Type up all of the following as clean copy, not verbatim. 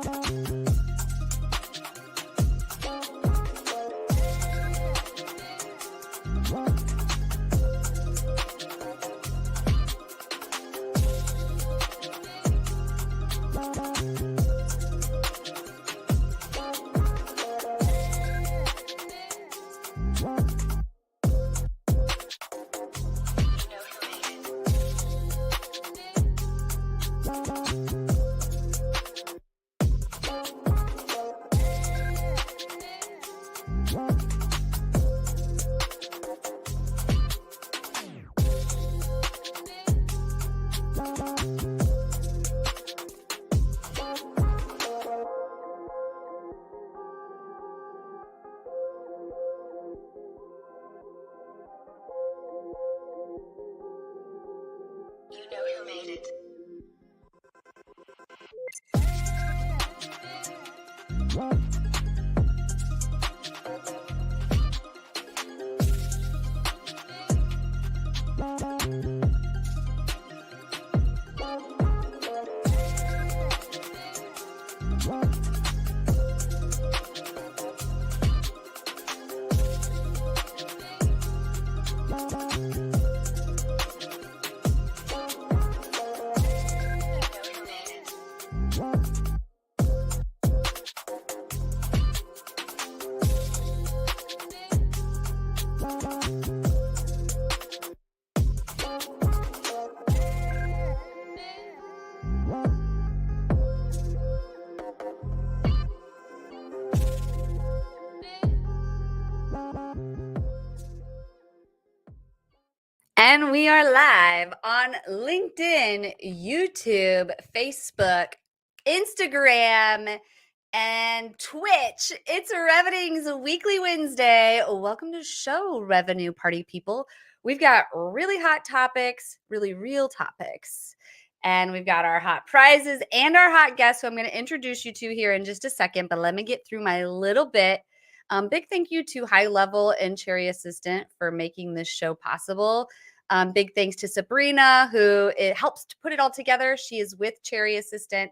You know who made it. And we are live on LinkedIn, YouTube, Facebook, Instagram, and Twitch. It's Revening's weekly Wednesday. Welcome to show, revenue party people. We've got really hot topics, really real topics. And we've got our hot prizes and our hot guests, who I'm going to introduce you to here in just a second. But let me get through my little bit. Big thank you to High Level and Cherry Assistant for making this show possible. Big thanks to Sabrina, who it helps to put it all together. She is with Cherry Assistant,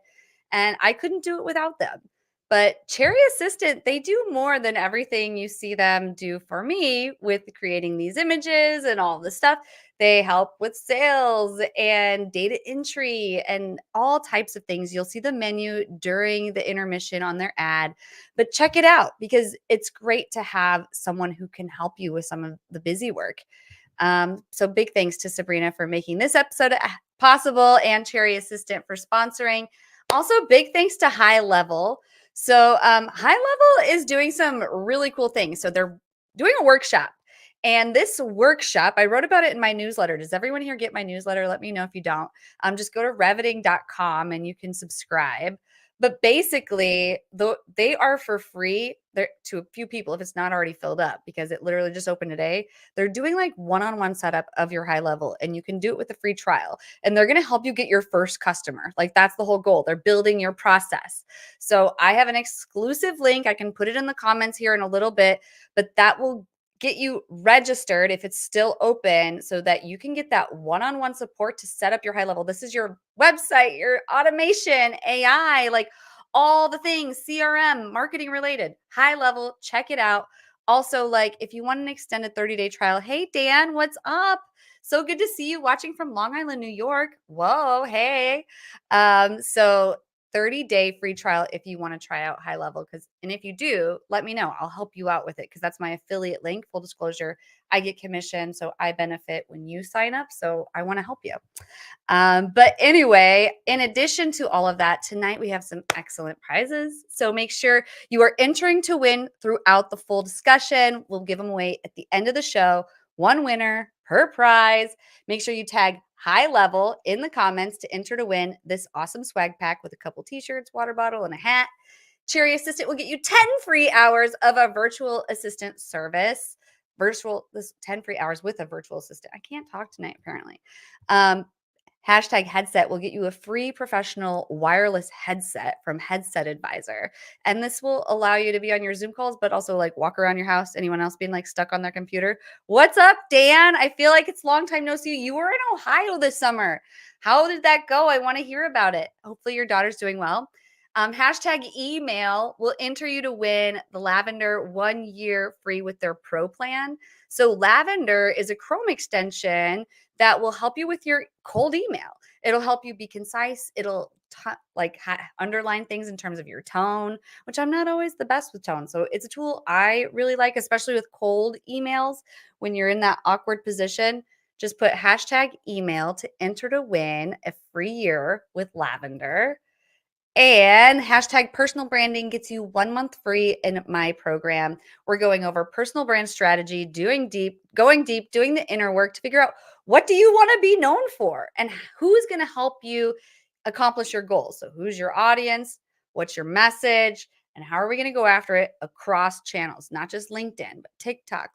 and I couldn't do it without them. But Cherry Assistant, they do more than everything you see them do for me with creating these images and all this stuff. They help with sales and data entry and all types of things. You'll see the menu during the intermission on their ad, but check it out because it's great to have someone who can help you with some of the busy work. So big thanks to Sabrina for making this episode possible and Cherry Assistant for sponsoring. Also, big thanks to High Level. So High Level is doing some really cool things. So they're doing a workshop. And this workshop, I wrote about it in my newsletter. Does everyone here get my newsletter? Let me know if you don't. Just go to reveting.com and you can subscribe. But basically, they are for free to a few people if it's not already filled up, because it literally just opened today. They're doing like one-on-one setup of your High Level, and you can do it with a free trial. And they're going to help you get your first customer. Like, that's the whole goal. They're building your process. So I have an exclusive link. I can put it in the comments here in a little bit, but that will get you registered if it's still open so that you can get that one-on-one support to set up your High Level. This is your website, your automation, AI, like all the things, CRM, marketing related. High Level, check it out. Also, like if you want an extended 30-day trial, hey, Dan, what's up? So good to see you watching from Long Island, New York. Whoa, hey. So 30-day free trial if you want to try out High Level. And if you do, let me know. I'll help you out with it because that's my affiliate link. Full disclosure, I get commission, so I benefit when you sign up. So I want to help you. But anyway, in addition to all of that, tonight we have some excellent prizes. So make sure you are entering to win throughout the full discussion. We'll give them away at the end of the show. One winner per prize. Make sure you tag High Level in the comments to enter to win this awesome swag pack with a couple t-shirts, water bottle, and a hat. Cherry Assistant will get you 10 free hours of a virtual assistant service. 10 free hours with a virtual assistant. I can't talk tonight, apparently. Hashtag headset will get you a free professional wireless headset from Headset Advisor. And this will allow you to be on your Zoom calls, but also like walk around your house. Anyone else being like stuck on their computer? What's up, Dan? I feel like it's long time no see. You were in Ohio this summer. How did that go? I want to hear about it. Hopefully your daughter's doing well. Hashtag email will enter you to win the Lavender 1 year free with their pro plan. So Lavender is a Chrome extension that will help you with your cold email. It'll help you be concise. It'll underline things in terms of your tone, which I'm not always the best with tone. So it's a tool I really like, especially with cold emails when you're in that awkward position. Just put hashtag email to enter to win a free year with Lavender. And hashtag personal branding gets you 1 month free in my program. We're going over personal brand strategy, going deep, doing the inner work to figure out what do you want to be known for and who's going to help you accomplish your goals. So who's your audience? What's your message? And how are we going to go after it across channels, not just LinkedIn, but TikTok.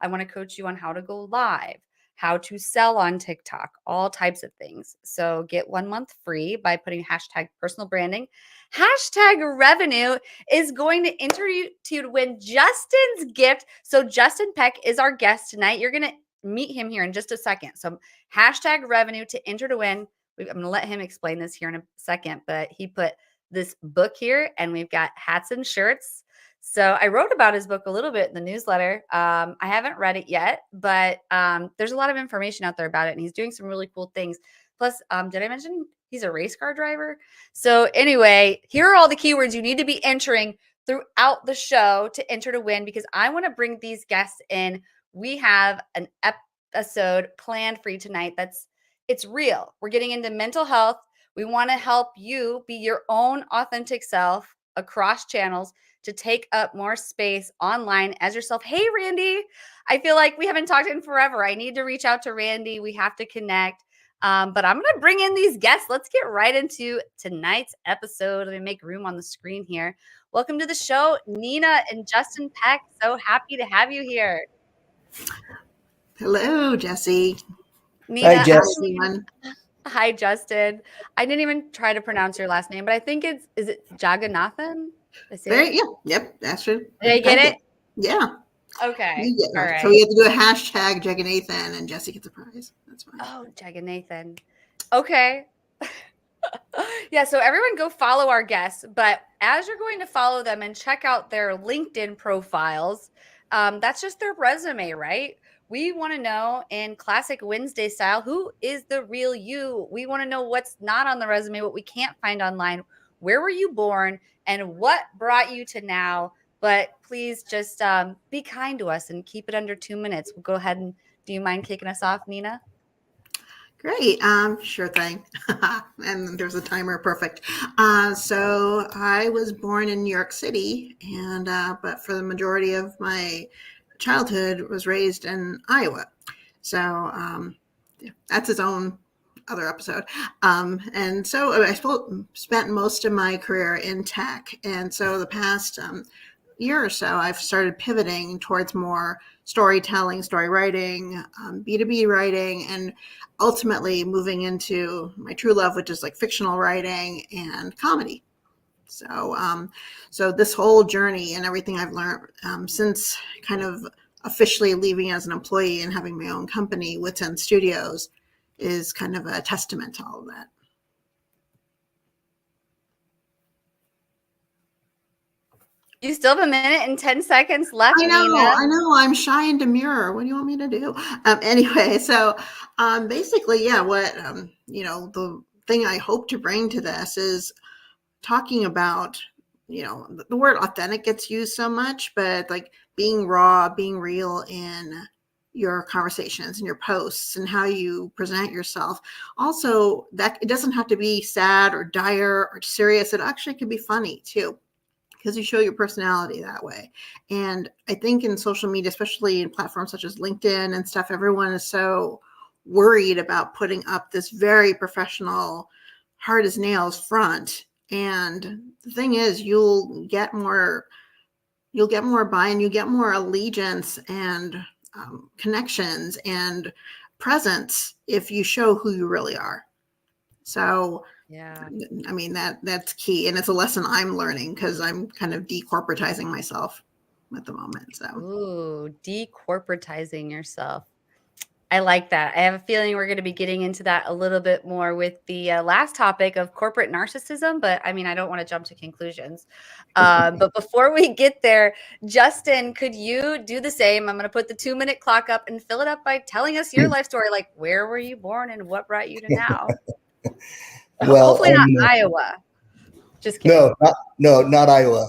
I want to coach you on how to go live, how to sell on TikTok, all types of things. So get 1 month free by putting hashtag personal branding. Hashtag revenue is going to enter you to win Justin's gift. So Justin Peck is our guest tonight. You're going to meet him here in just a second. So hashtag revenue to enter to win. I'm going to let him explain this here in a second, but he put this book here and we've got hats and shirts. So I wrote about his book a little bit in the newsletter. I haven't read it yet, but there's a lot of information out there about it, and he's doing some really cool things. Plus, did I mention he's a race car driver? So anyway, here are all the keywords you need to be entering throughout the show to enter to win, because I want to bring these guests in. We have an episode planned for you tonight it's real. We're getting into mental health. We want to help you be your own authentic self across channels to take up more space online as yourself. Hey, Randy, I feel like we haven't talked in forever. I need to reach out to Randy. We have to connect. But I'm going to bring in these guests. Let's get right into tonight's episode. Let me make room on the screen here. Welcome to the show, Nina and Justin Peck. So happy to have you here. Hello, Jesse. Nina, hi, Jesse. Hi, Justin. I didn't even try to pronounce your last name, but I think is it Jagannathan? Yep, that's it. Did I get it? Yeah. Okay. All right. So we have to do a hashtag Jagannathan, and Jesse gets a prize. That's fine. Oh, Jagannathan. Okay. Yeah, so everyone go follow our guests, but as you're going to follow them and check out their LinkedIn profiles, that's just their resume, right? We want to know in classic WinsDay style, who is the real you? We want to know what's not on the resume, what we can't find online. Where were you born and what brought you to now? But please just be kind to us and keep it under 2 minutes. We'll go ahead and do you mind kicking us off, Nina? Great. Sure thing. And there's a timer. Perfect. So I was born in New York City, and but for the majority of my childhood was raised in Iowa. So that's its own other episode. And so I spent most of my career in tech. And so the past year or so, I've started pivoting towards more storytelling, story writing, B2B writing, and ultimately moving into my true love, which is like fictional writing and comedy. So this whole journey and everything I've learned since kind of officially leaving as an employee and having my own company within studios is kind of a testament to all of that. You still have 1 minute and 10 seconds left, I know, Nina. I know. I'm shy and demure. What do you want me to do? Anyway, so basically, yeah, what, the thing I hope to bring to this is talking about, the word authentic gets used so much, but like being raw, being real in your conversations and your posts and how you present yourself. Also, that it doesn't have to be sad or dire or serious. It actually can be funny too, because you show your personality that way. And I think in social media, especially in platforms such as LinkedIn and stuff, everyone is so worried about putting up this very professional, hard as nails front. And the thing is, you'll get more buy-in, you get more allegiance and connections and presence if you show who you really are. So yeah, I mean, that's key. And it's a lesson I'm learning because I'm kind of decorporatizing myself at the moment. So decorporatizing yourself. I like that. I have a feeling we're going to be getting into that a little bit more with the last topic of corporate narcissism. But I mean, I don't want to jump to conclusions. But before we get there, Justin, could you do the same? I'm going to put the 2-minute clock up and fill it up by telling us your life story. Like, where were you born and what brought you to now? Well, Hopefully not Iowa. Just kidding. Not Iowa.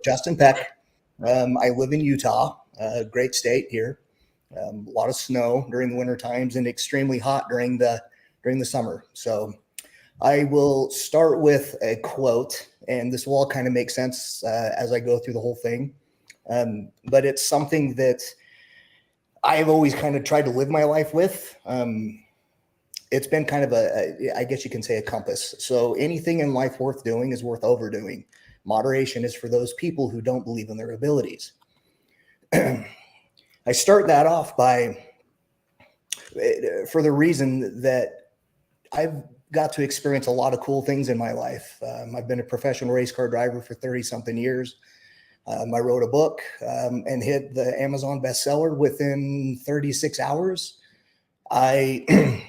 Justin Peck. I live in Utah, great state here. A lot of snow during the winter times and extremely hot during the summer. So I will start with a quote, and this will all kind of make sense as I go through the whole thing. But it's something that I've always kind of tried to live my life with. It's been kind of I guess you can say a compass. So anything in life worth doing is worth overdoing. Moderation is for those people who don't believe in their abilities. I start that off for the reason that I've got to experience a lot of cool things in my life. I've been a professional race car driver for 30 something years. I wrote a book and hit the Amazon bestseller within 36 hours. I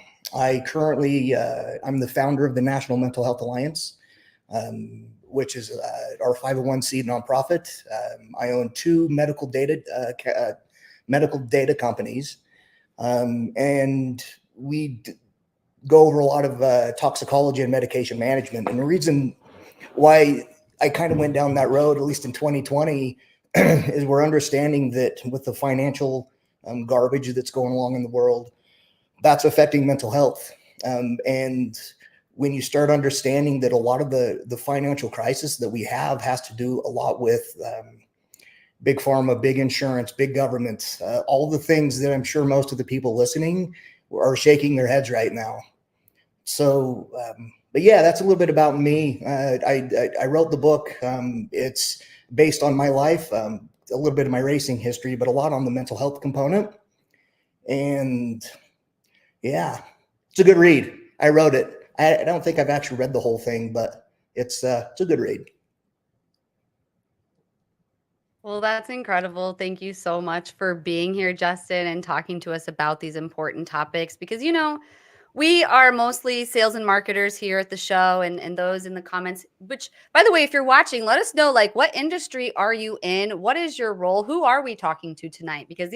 currently, I'm the founder of the National Mental Health Alliance, which is our 501c nonprofit. I own 2 medical data companies, and we go over a lot of toxicology and medication management. And the reason why I kind of went down that road, at least in 2020, is we're understanding that with the financial garbage that's going along in the world, that's affecting mental health. And when you start understanding that a lot of the financial crisis that we have has to do a lot with big pharma, big insurance, big governments, all the things that I'm sure most of the people listening are shaking their heads right now. So, but yeah, that's a little bit about me. I wrote the book. It's based on my life, a little bit of my racing history, but a lot on the mental health component. And yeah, it's a good read. I wrote it. I don't think I've actually read the whole thing, but it's a good read. Well, that's incredible. Thank you so much for being here, Justin, and talking to us about these important topics because, we are mostly sales and marketers here at the show and those in the comments, which, by the way, if you're watching, let us know, like, what industry are you in? What is your role? Who are we talking to tonight? Because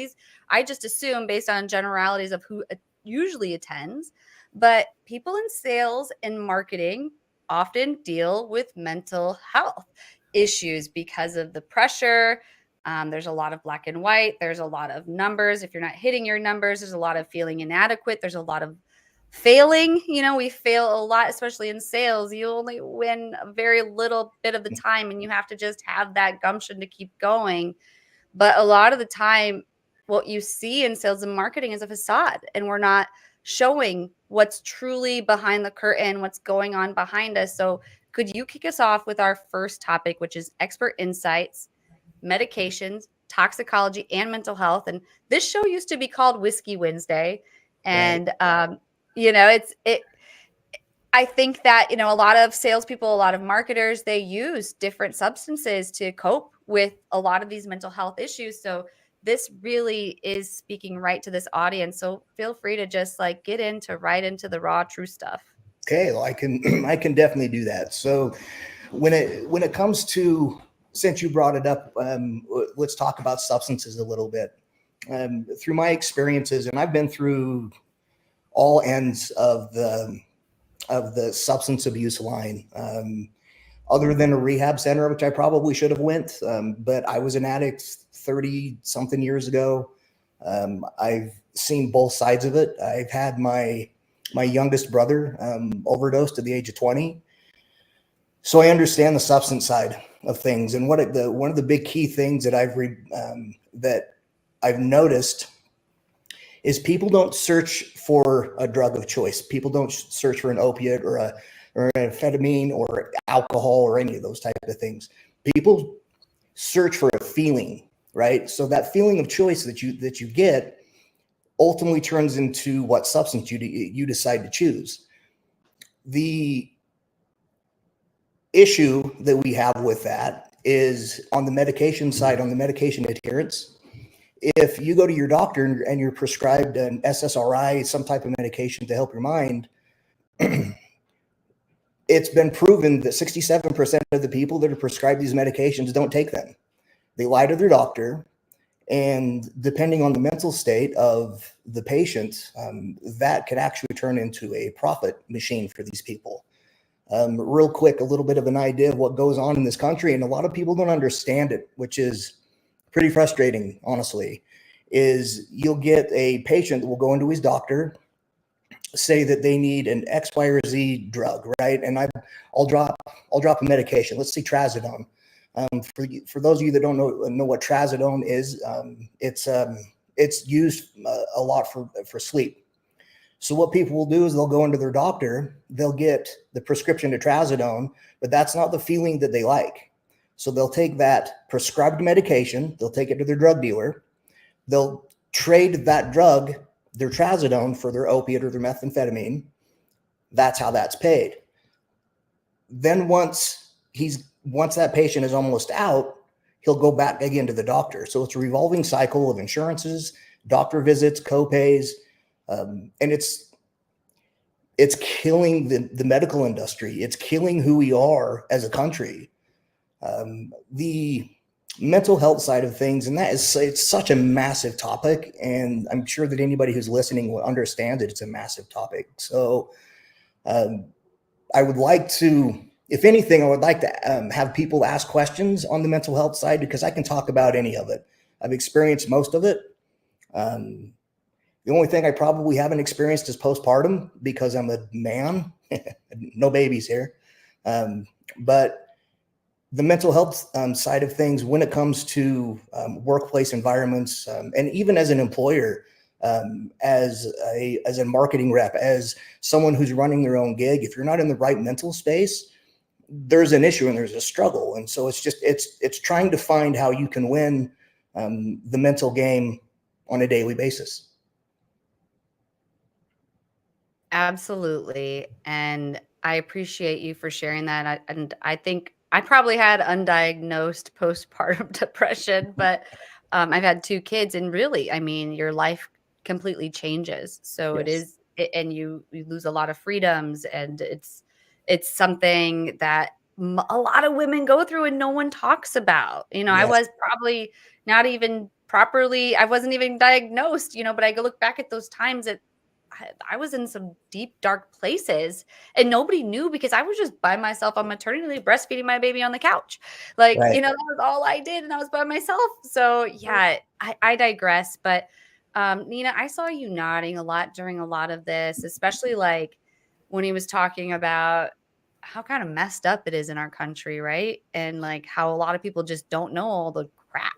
I just assume based on generalities of who usually attends, but people in sales and marketing often deal with mental health issues because of the pressure. There's a lot of black and white. There's a lot of numbers. If you're not hitting your numbers, there's a lot of feeling inadequate. There's a lot of failing. We fail a lot, especially in sales. You only win a very little bit of the time, and you have to just have that gumption to keep going. But a lot of the time, what you see in sales and marketing is a facade, and we're not showing what's truly behind the curtain, what's going on behind us. So could you kick us off with our first topic, which is expert insights, medications, toxicology, and mental health? And this show used to be called Whiskey Wednesday. And, Right. I think that, a lot of salespeople, a lot of marketers, they use different substances to cope with a lot of these mental health issues. So this really is speaking right to this audience. So feel free to just get right into the raw, true stuff. Okay, well, I can definitely do that. So when it comes to, since you brought it up, let's talk about substances a little bit. Through my experiences, and I've been through all ends of the substance abuse line, other than a rehab center, which I probably should have went. But I was an addict 30 something years ago. I've seen both sides of it. I've had my youngest brother overdosed at the age of 20. So I understand the substance side of things. And one of the big key things that I've noticed is people don't search for a drug of choice. People don't search for an opiate or an amphetamine or alcohol or any of those type of things. People search for a feeling, right? So that feeling of choice that you get ultimately turns into what substance you decide to choose. The issue that we have with that is on the medication side, on the medication adherence, if you go to your doctor and you're prescribed an SSRI, some type of medication to help your mind, it's been proven that 67% of the people that are prescribed these medications don't take them. They lie to their doctor, and depending on the mental state of the patient, that could actually turn into a profit machine for these people. Real quick, a little bit of an idea of what goes on in this country, and a lot of people don't understand it, which is pretty frustrating, honestly, is you'll get a patient that will go into his doctor, say that they need an X, Y, or Z drug, right? And I'll drop a medication. Let's say trazodone. For those of you that don't know what trazodone is, it's used a lot for sleep. So what people will do is they'll go into their doctor, they'll get the prescription to trazodone, but that's not the feeling that they like. So they'll take that prescribed medication, they'll take it to their drug dealer, they'll trade that drug, their trazodone, for their opiate or their methamphetamine. That's how that's paid. Then once that patient is almost out, he'll go back again to the doctor. So it's a revolving cycle of insurances, doctor visits, co-pays, and it's killing the medical industry. It's killing who we are as a country. The mental health side of things, and it's such a massive topic, and I'm sure that anybody who's listening will understand that it's a massive topic. So I would like to, if anything, I would like to have people ask questions on the mental health side, because I can talk about any of it. I've experienced most of it. The only thing I probably haven't experienced is postpartum, because I'm a man. No babies here. But the mental health side of things, when it comes to workplace environments, and even as an employer, as a marketing rep, as someone who's running their own gig, if you're not in the right mental space, there's an issue and there's a struggle. And so it's trying to find how you can win the mental game on a daily basis. Absolutely. And I appreciate you for sharing that. And I think I probably had undiagnosed postpartum depression, but I've had 2 kids, and really, I mean, your life completely changes. So Yes. and you lose a lot of freedoms, and it's something that a lot of women go through and no one talks about. I Yes. was probably not even properly, I wasn't even diagnosed, but I go look back at those times that I was in some deep, dark places, and nobody knew, because I was just by myself on maternity leave, breastfeeding my baby on the couch. Like, Right. that was all I did, and I was by myself. So yeah, I digress. But Nina, I saw you nodding a lot during a lot of this, especially like when he was talking about how kind of messed up it is in our country, right? And like how a lot of people just don't know all the crap.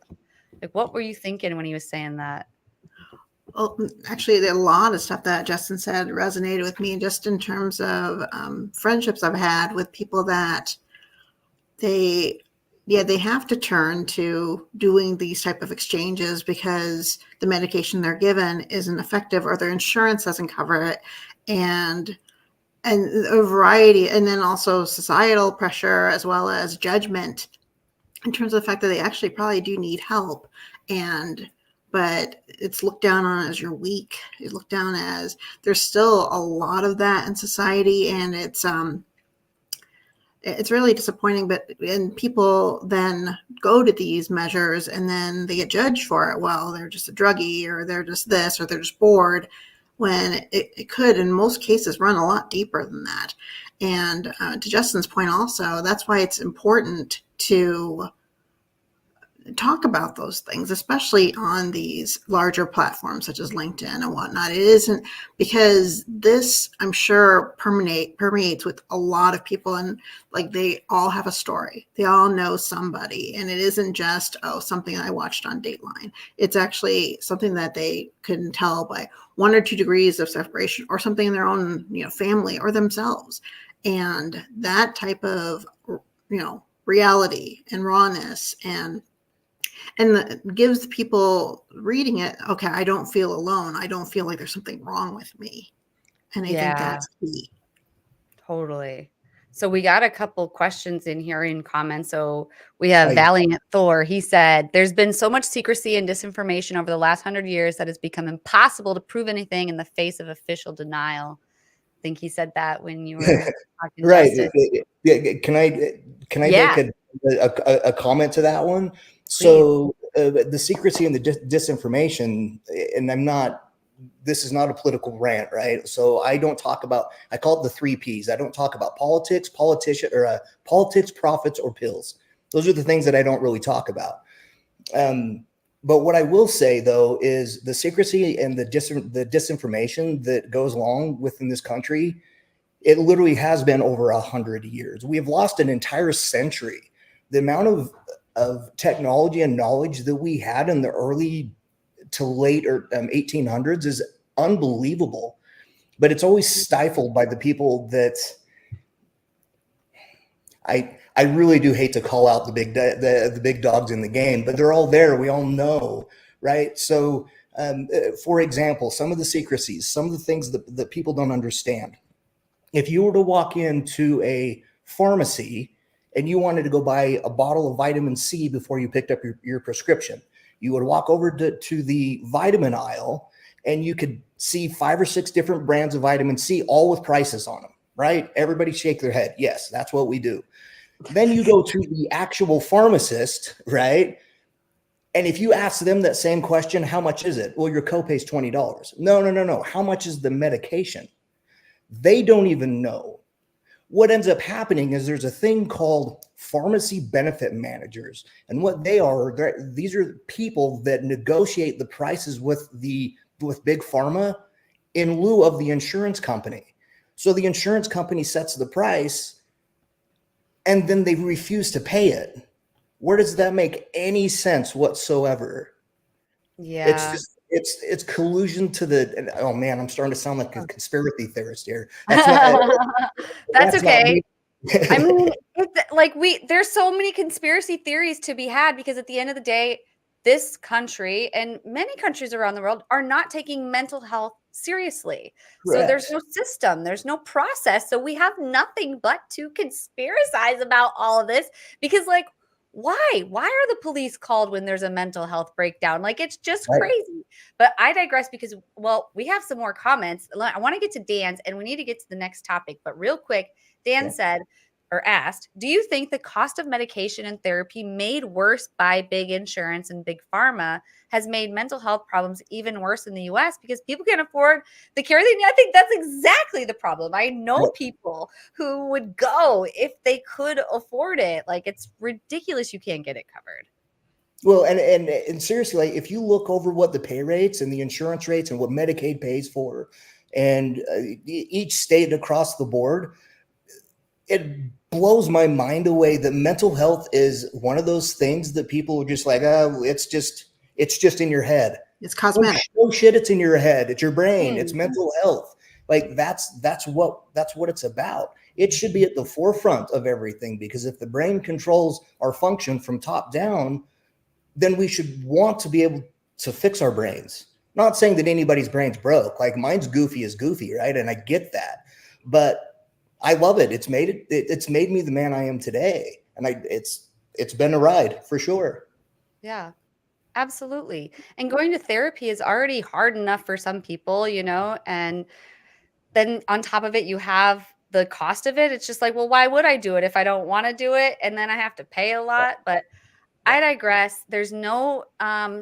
Like, what were you thinking when he was saying that? Well, actually, there are a lot of stuff that Justin said resonated with me, just in terms of friendships I've had with people that they have to turn to doing these type of exchanges because the medication they're given isn't effective, or their insurance doesn't cover it, and a variety, and then also societal pressure as well as judgment in terms of the fact that they actually probably do need help, but it's looked down on as you're weak. It's looked down as, there's still a lot of that in society, and it's really disappointing. And people then go to these measures and then they get judged for it. Well, they're just a druggie, or they're just this, or they're just bored, when it could, in most cases, run a lot deeper than that. And to Justin's point also, that's why it's important to talk about those things, especially on these larger platforms such as LinkedIn and whatnot. It isn't, because this, I'm sure, permeates with a lot of people, and like they all have a story. They all know somebody, and it isn't just, something I watched on Dateline. It's actually something that they can tell by 1 or 2 degrees of separation, or something in their own, family or themselves. And that type of, reality and rawness, and gives people reading it, okay, I don't feel alone. I don't feel like there's something wrong with me. And I think Yeah, that's key. totally. So we got a couple questions in here in comments. So we have Like, Valiant Thor. He said, there's been so much secrecy and disinformation over the last 100 years that it's become impossible to prove anything in the face of official denial. I think he said that when you were talking right. justice. Can I make Yeah, a comment to that one? please. So the secrecy and the disinformation, and this is not a political rant, right? So I don't talk about, I call it the 3 Ps. I don't talk about politics, politics, profits, or pills. Those are the things that I don't really talk about. But what I will say, though, is the secrecy and the disinformation that goes along within this country, it literally has been over 100 years. We have lost an entire century. The amount of technology and knowledge that we had in the early to late or 1800s is unbelievable, but it's always stifled by the people that I really do hate to call out the big dogs in the game, but they're all there. We all know, right? So, for example, some of the secrecies, some of the things that people don't understand. If you were to walk into a pharmacy and you wanted to go buy a bottle of vitamin C before you picked up your prescription, you would walk over to the vitamin aisle and you could see 5 or 6 different brands of vitamin C, all with prices on them, right? Everybody shake their head. Yes, that's what we do. Then you go to the actual pharmacist, right? And if you ask them that same question, how much is it? Well, your copay is $20. No. How much is the medication? They don't even know. What ends up happening is there's a thing called pharmacy benefit managers. And what they are, these are people that negotiate the prices with big pharma in lieu of the insurance company. So the insurance company sets the price and then they refuse to pay it. Where does that make any sense whatsoever? It's Yeah. just it's collusion to the. Oh man, I'm starting to sound like a conspiracy theorist here. That's not That's that's not okay. me. I mean, there's so many conspiracy theories to be had because at the end of the day, this country and many countries around the world are not taking mental health seriously. So there's Correct. no system, there's no process. So we have nothing but to conspiracize about all of this because, like, why? Why are the police called when there's a mental health breakdown? Like, it's just Right. crazy. But I digress because, well, we have some more comments. I want to get to Dan's and we need to get to the next topic. But real quick, Dan Yeah. said, or asked, do you think the cost of medication and therapy made worse by big insurance and big pharma has made mental health problems even worse in the US because people can't afford the care they need? I think that's exactly the problem. I know people who would go if they could afford it. Like, it's ridiculous you can't get it covered. Well, and seriously, like, if you look over what the pay rates and the insurance rates and what Medicaid pays for, and each state across the board, it blows my mind away that mental health is one of those things that people are just like, oh, it's just in your head. It's cosmetic. Oh shit, it's in your head. It's your brain. It's Mm. mental health. Like that's what it's about. It should be at the forefront of everything because if the brain controls our function from top down, then we should want to be able to fix our brains. Not saying that anybody's brain's broke. Like mine's goofy as goofy, right? And I get that. But I love it. It's made me the man I am today. And it's been a ride for sure. Yeah. Absolutely. And going to therapy is already hard enough for some people, and then on top of it, you have the cost of it. It's just like, well, why would I do it if I don't want to do it? And then I have to pay a lot. But I digress. There's no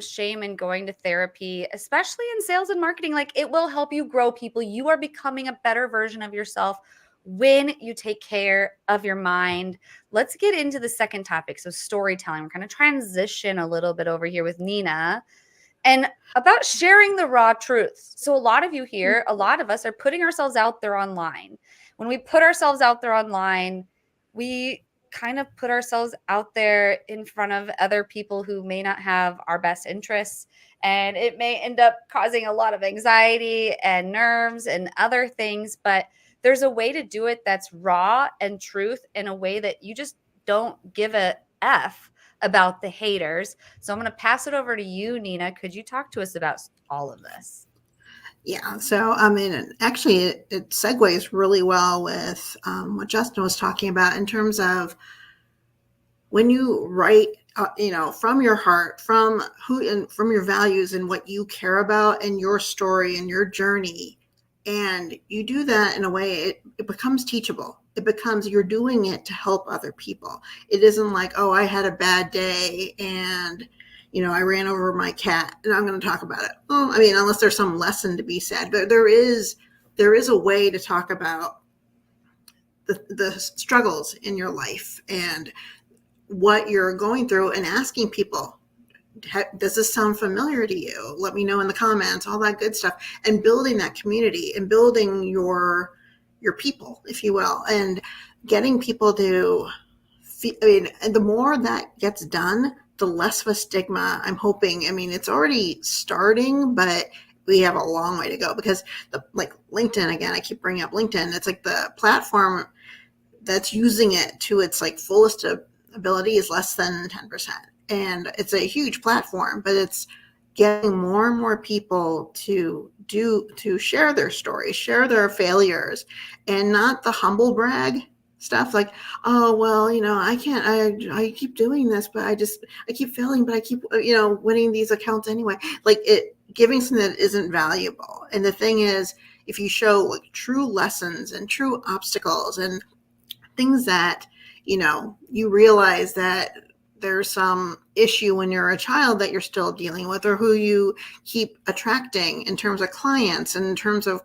shame in going to therapy, especially in sales and marketing. Like, it will help you grow people. You are becoming a better version of yourself when you take care of your mind. Let's get into the second topic. So, storytelling. We're going to transition a little bit over here with Nina and about sharing the raw truths. So, a lot of you here, a lot of us are putting ourselves out there online. When we put ourselves out there online, we kind of put ourselves out there in front of other people who may not have our best interests. And it may end up causing a lot of anxiety and nerves and other things. But there's a way to do it that's raw and truth in a way that you just don't give a F about the haters. So I'm going to pass it over to you, Nina. Could you talk to us about all of this? Yeah. So, I mean, actually, it segues really well with what Justin was talking about in terms of when you write, from your heart, from who, and from your values and what you care about and your story and your journey, and you do that in a way, it becomes teachable. It becomes, you're doing it to help other people. It isn't like, oh, I had a bad day and I ran over my cat and I'm going to talk about it. Well, I mean, unless there's some lesson to be said, but there is a way to talk about the struggles in your life and what you're going through, and asking people, does this sound familiar to you? Let me know in the comments, all that good stuff, and building that community and building your people, if you will, and getting people to and the more that gets done, the less of a stigma, I'm hoping. I mean, it's already starting, but we have a long way to go, because like LinkedIn, again, I keep bringing up LinkedIn. It's like the platform that's using it to its like fullest ability is less than 10%. And it's a huge platform, but it's getting more and more people to share their stories, share their failures, and not the humble brag stuff like, oh, well, I can't, I keep doing this, but I keep failing, but I keep, winning these accounts anyway. Like, it giving something that isn't valuable. And the thing is, if you show like true lessons and true obstacles and things that you realize that there's some issue when you're a child that you're still dealing with, or who you keep attracting in terms of clients and in terms of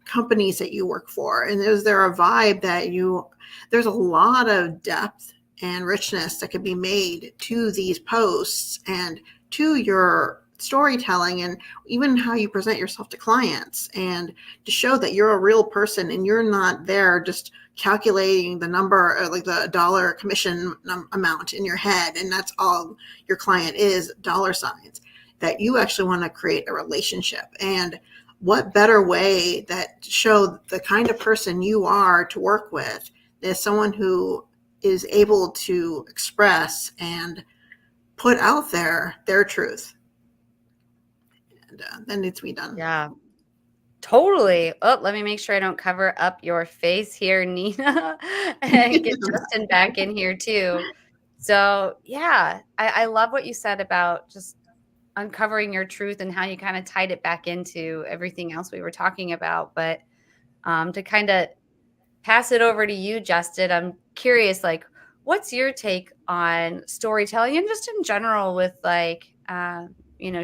companies that you work for, and is there a vibe that there's a lot of depth and richness that can be made to these posts and to your storytelling, and even how you present yourself to clients, and to show that you're a real person and you're not there just calculating the number, or like the dollar commission amount in your head, and that's all your client is, dollar signs. That you actually want to create a relationship, and what better way that to show the kind of person you are to work with is someone who is able to express and put out there their truth. And that needs to be done. Yeah, totally. Oh, let me make sure I don't cover up your face here, Nina, and get Justin back in here too. So yeah, I love what you said about just uncovering your truth and how you kind of tied it back into everything else we were talking about. But to kind of pass it over to you, Justin, I'm curious, like, what's your take on storytelling and just in general with like,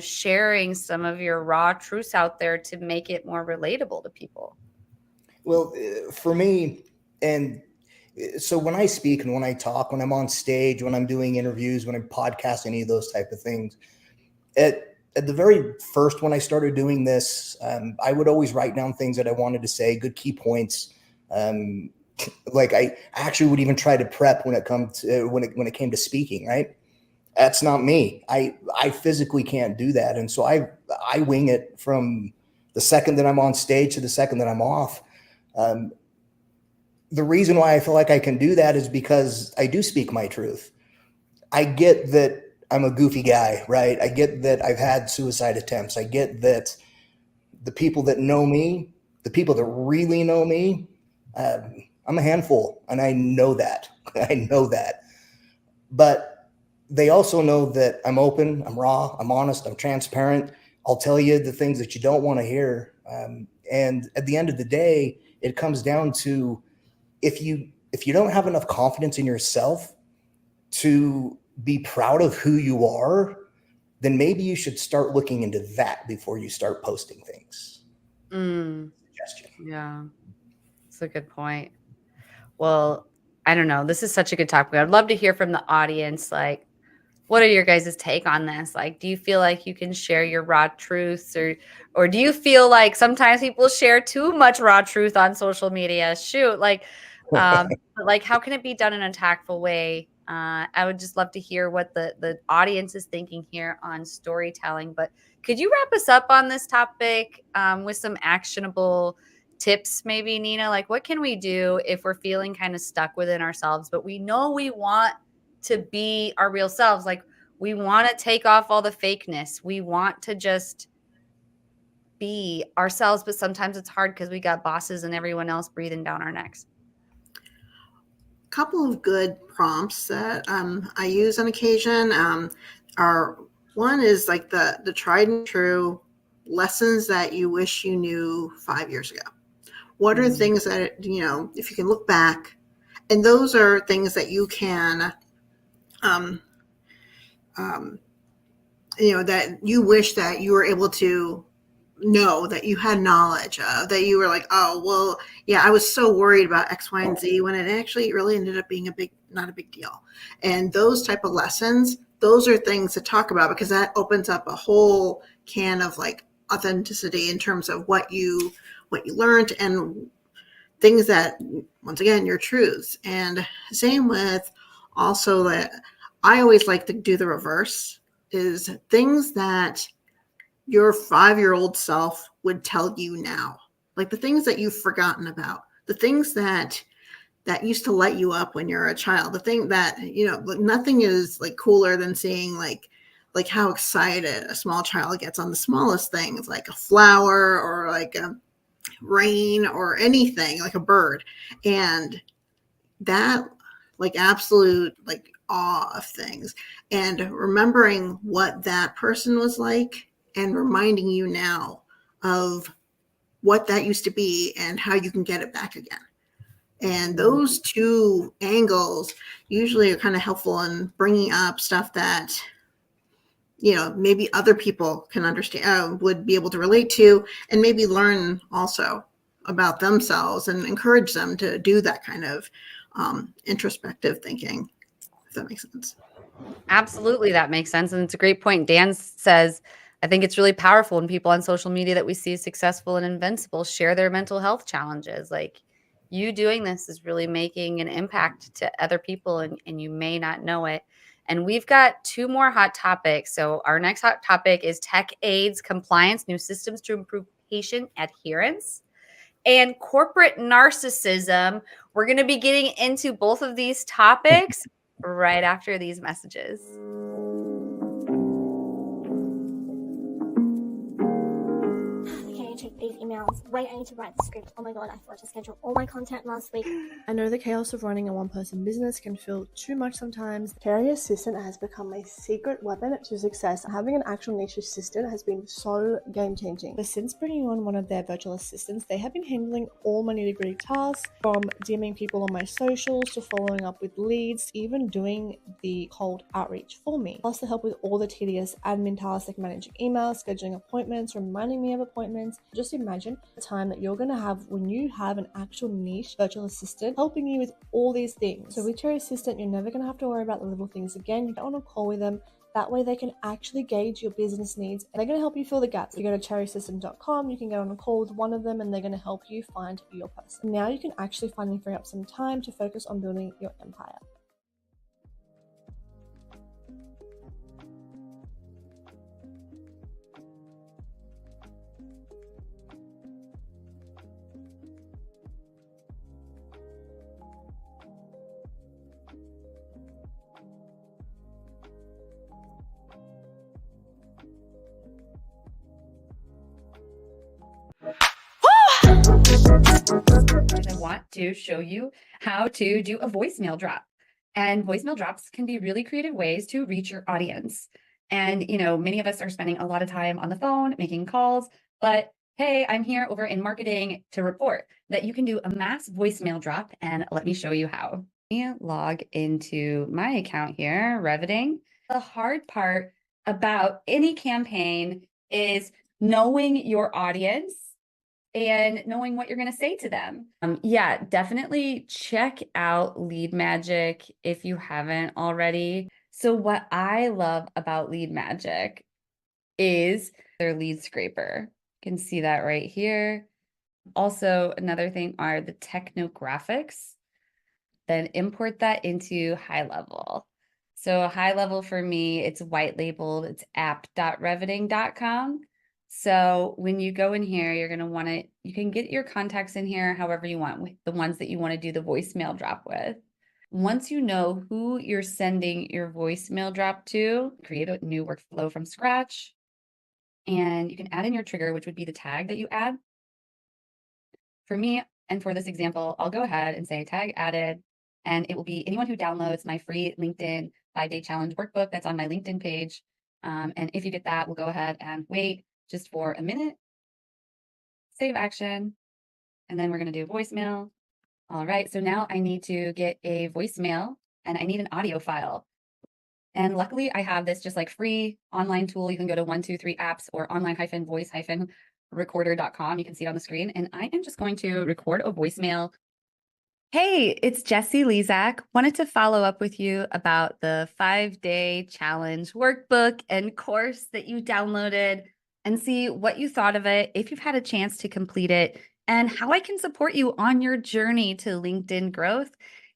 sharing some of your raw truths out there to make it more relatable to people? Well, for me, and so when I speak and when I talk, when I'm on stage, when I'm doing interviews, when I'm podcasting, any of those type of things, at the very first, when I started doing this, I would always write down things that I wanted to say, good key points. Like I actually would even try to prep when it came to speaking, right? That's not me. I physically can't do that. And so I wing it from the second that I'm on stage to the second that I'm off. The reason why I feel like I can do that is because I do speak my truth. I get that I'm a goofy guy, right? I get that I've had suicide attempts. I get that the people that know me, the people that really know me, I'm a handful, and I know that. I know that. But they also know that I'm open, I'm raw, I'm honest, I'm transparent. I'll tell you the things that you don't want to hear. And at the end of the day, it comes down to if you don't have enough confidence in yourself to be proud of who you are, then maybe you should start looking into that before you start posting things. Suggestion. Yeah, that's a good point. Well, I don't know. This is such a good topic. I'd love to hear from the audience. Like, what are your guys' take on this? Like, do you feel like you can share your raw truths, or do you feel like sometimes people share too much raw truth on social media? Shoot, but like, how can it be done in a tactful way? I would just love to hear what the audience is thinking here on storytelling. But could you wrap us up on this topic with some actionable tips, maybe, Nina? Like, what can we do if we're feeling kind of stuck within ourselves, but we know we want to be our real selves? Like, we want to take off all the fakeness. We want to just be ourselves, but sometimes it's hard because we got bosses and everyone else breathing down our necks. Couple of good prompts that I use on occasion are, one is like the tried and true lessons that you wish you knew 5 years ago. What are things that, if you can look back, and those are things that you can, um, um, that you wish that you were able to know, that you had knowledge of, that you were like, oh, well, yeah, I was so worried about X, Y, and Z, when it actually really ended up being not a big deal. And those type of lessons, those are things to talk about, because that opens up a whole can of like authenticity in terms of what you learned, and things that, once again, your truths. And same with, also, that I always like to do the reverse, is things that your 5-year-old self would tell you now, like the things that you've forgotten about, the things that used to light you up when you're a child, the thing that, nothing is like cooler than seeing like how excited a small child gets on the smallest things, like a flower, or like a rain, or anything, like a bird. And that, like, absolute like awe of things, and remembering what that person was like, and reminding you now of what that used to be and how you can get it back again. And those two angles usually are kind of helpful in bringing up stuff that, maybe other people can understand, would be able to relate to, and maybe learn also about themselves, and encourage them to do that kind of introspective thinking, if that makes sense. Absolutely, that makes sense, and it's a great point. Dan says, I think it's really powerful when people on social media that we see successful and invincible share their mental health challenges. Like, you doing this is really making an impact to other people, and you may not know it. And we've got 2 more hot topics. So our next hot topic is tech aids compliance, new systems to improve patient adherence, and corporate narcissism. We're going to be getting into both of these topics right after these messages. Okay, check these emails. Wait, I need to write the script. Oh my god, I forgot to schedule all my content last week. I know the chaos of running a one-person business can feel too much sometimes. Carry Assistant has become my secret weapon to success. Having an actual niche assistant has been so game-changing. But since bringing on one of their virtual assistants, they have been handling all my nitty-gritty tasks, from DMing people on my socials to following up with leads, even doing the cold outreach for me. Plus, they help with all the tedious admin tasks like managing emails, scheduling appointments, reminding me of appointments. Just imagine the time that you're going to have when you have an actual niche virtual assistant helping you with all these things. So with your assistant, you're never going to have to worry about the little things again. You don't want to call with them. That way they can actually gauge your business needs, and they're going to help you fill the gaps. You go to cherrysystem.com, you can get on a call with one of them, and they're going to help you find your person. Now you can actually finally free up some time to focus on building your empire. I want to show you how to do a voicemail drop. And voicemail drops can be really creative ways to reach your audience. And, many of us are spending a lot of time on the phone making calls, but hey, I'm here over in marketing to report that you can do a mass voicemail drop. And let me show you how. Let me log into my account here, Reveting. The hard part about any campaign is knowing your audience and knowing what you're going to say to them. Yeah, definitely check out Lead Magic if you haven't already. So what I love about Lead Magic is their lead scraper. You can see that right here. Also, another thing are the technographics. Then import that into High Level. So High Level for me, it's white labeled. It's app.reveting.com. So when you go in here, you're going to want to, you can get your contacts in here however you want, with the ones that you want to do the voicemail drop with. Once you know who you're sending your voicemail drop to, create a new workflow from scratch. and you can add in your trigger, which would be the tag that you add. For me, and for this example, I'll go ahead and say tag added, and it will be anyone who downloads my free LinkedIn 5-day challenge workbook that's on my LinkedIn page. And if you get that, we'll go ahead and wait just for a minute, save action, and then we're going to do voicemail. All right, so now I need to get a voicemail and I need an audio file. And luckily I have this just like free online tool. You can go to 123apps or online-voice-recorder.com. You can see it on the screen. And I am just going to record a voicemail. Hey, it's Jessie Lezak. Wanted to follow up with you about the 5-day challenge workbook and course that you downloaded and see what you thought of it, if you've had a chance to complete it, and how I can support you on your journey to LinkedIn growth.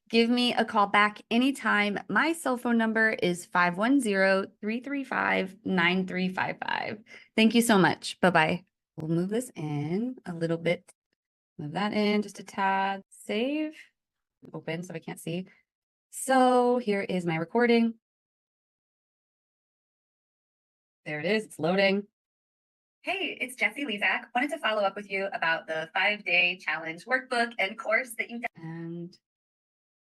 Give me a call back anytime. My cell phone number is 510-335-9355. Thank you so much. Bye-bye. We'll move this in a little bit. Move that in just a tad. Save. Open so I can't see. So here is my recording. There it is. It's loading. Hey, it's Jessie Lezak. Wanted to follow up with you about the 5-day challenge workbook and course that you did. And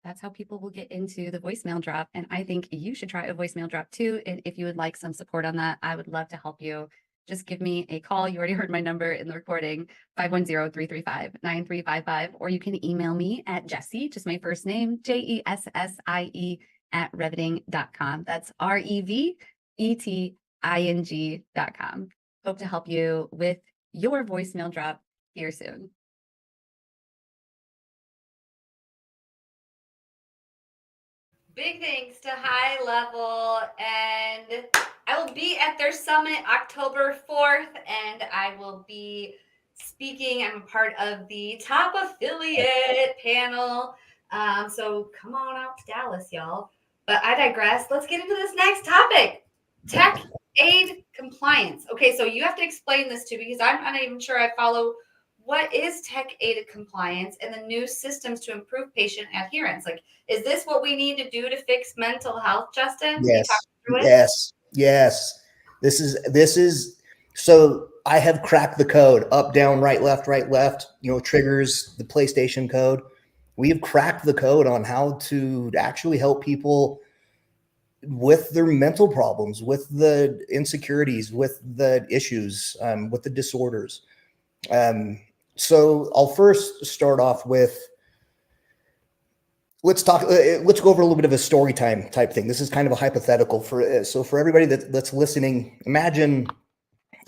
that's how people will get into the voicemail drop. And I think you should try a voicemail drop too. And if you would like some support on that, I would love to help you. Just give me a call. You already heard my number in the recording, 510-335-9355, or you can email me at Jessie, just my first name, JESSIE @reveting.com. That's REVETING.com. Hope to help you with your voicemail drop here soon. Big thanks to High Level, and I will be at their summit October 4th, and I will be speaking. I'm a part of the top affiliate panel, so come on out to Dallas, y'all. But I digress. Let's get into this next topic. Tech aid compliance. Okay, so you have to explain this to me because I'm not even sure I follow. What is tech aided compliance and the new systems to improve patient adherence? Like, is this what we need to do to fix mental health, Justin? Yes. Yes. This is so I have cracked the code up, down, right, left, triggers, the PlayStation code. We have cracked the code on how to actually help people with their mental problems, with the insecurities, with the issues, with the disorders. So I'll first start off with, let's go over a little bit of a story time type thing. This is kind of a hypothetical so for everybody that's listening, imagine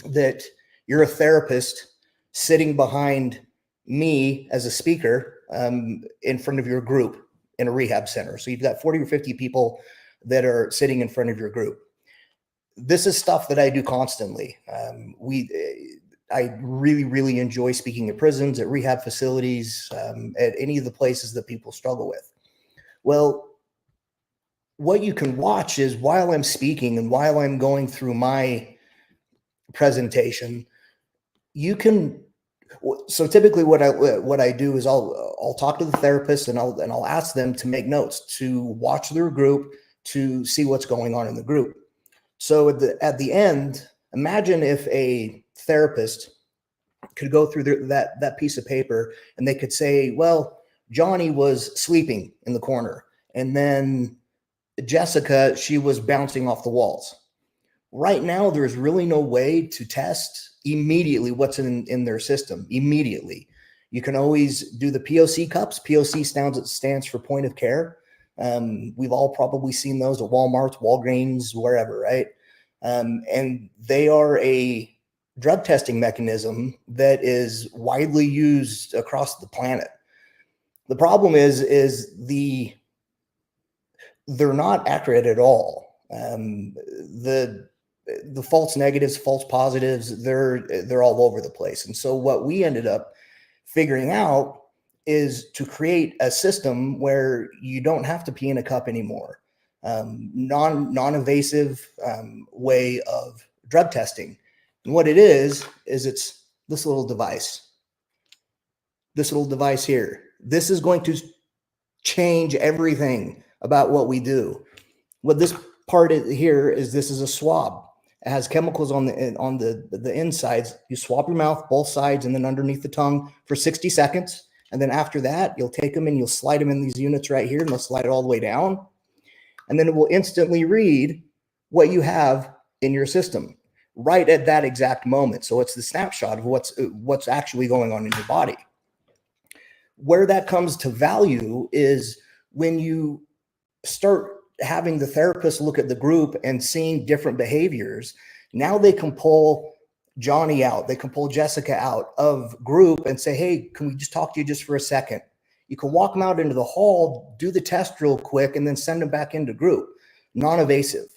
that you're a therapist sitting behind me as a speaker, in front of your group in a rehab center. So you've got 40 or 50 people that are sitting in front of your group. This is stuff that I do constantly. I really, really enjoy speaking at prisons, at rehab facilities, at any of the places that people struggle with. Well, what you can watch is while I'm speaking and while I'm going through my presentation, so typically what I do is I'll talk to the therapist and I'll ask them to make notes, to watch their group, to see what's going on in the group. So at the end, imagine if a therapist could go through that piece of paper and they could say, well, Johnny was sleeping in the corner, and then Jessica, she was bouncing off the walls. Right now, there's really no way to test immediately what's in their system immediately. You can always do the POC cups. POC stands for point of care. We've all probably seen those at Walmart, Walgreens, wherever, right? And they are a drug testing mechanism that is widely used across the planet. The problem is they're not accurate at all. The false negatives, false positives, they're all over the place. And so what we ended up figuring out is to create a system where you don't have to pee in a cup anymore. Non-invasive way of drug testing. And what it is it's this little device. This little device here. This is going to change everything about what we do. What this part here is, this is a swab. It has chemicals on the insides. You swab your mouth, both sides, and then underneath the tongue for 60 seconds. And then after that, you'll take them and you'll slide them in these units right here, and they'll slide it all the way down. And then it will instantly read what you have in your system right at that exact moment. So it's the snapshot of what's actually going on in your body. Where that comes to value is when you start having the therapist look at the group and seeing different behaviors. Now they can pull Johnny out. They can pull Jessica out of group and say, hey, can we just talk to you just for a second? You can walk them out into the hall, do the test real quick, and then send them back into group, non-evasive.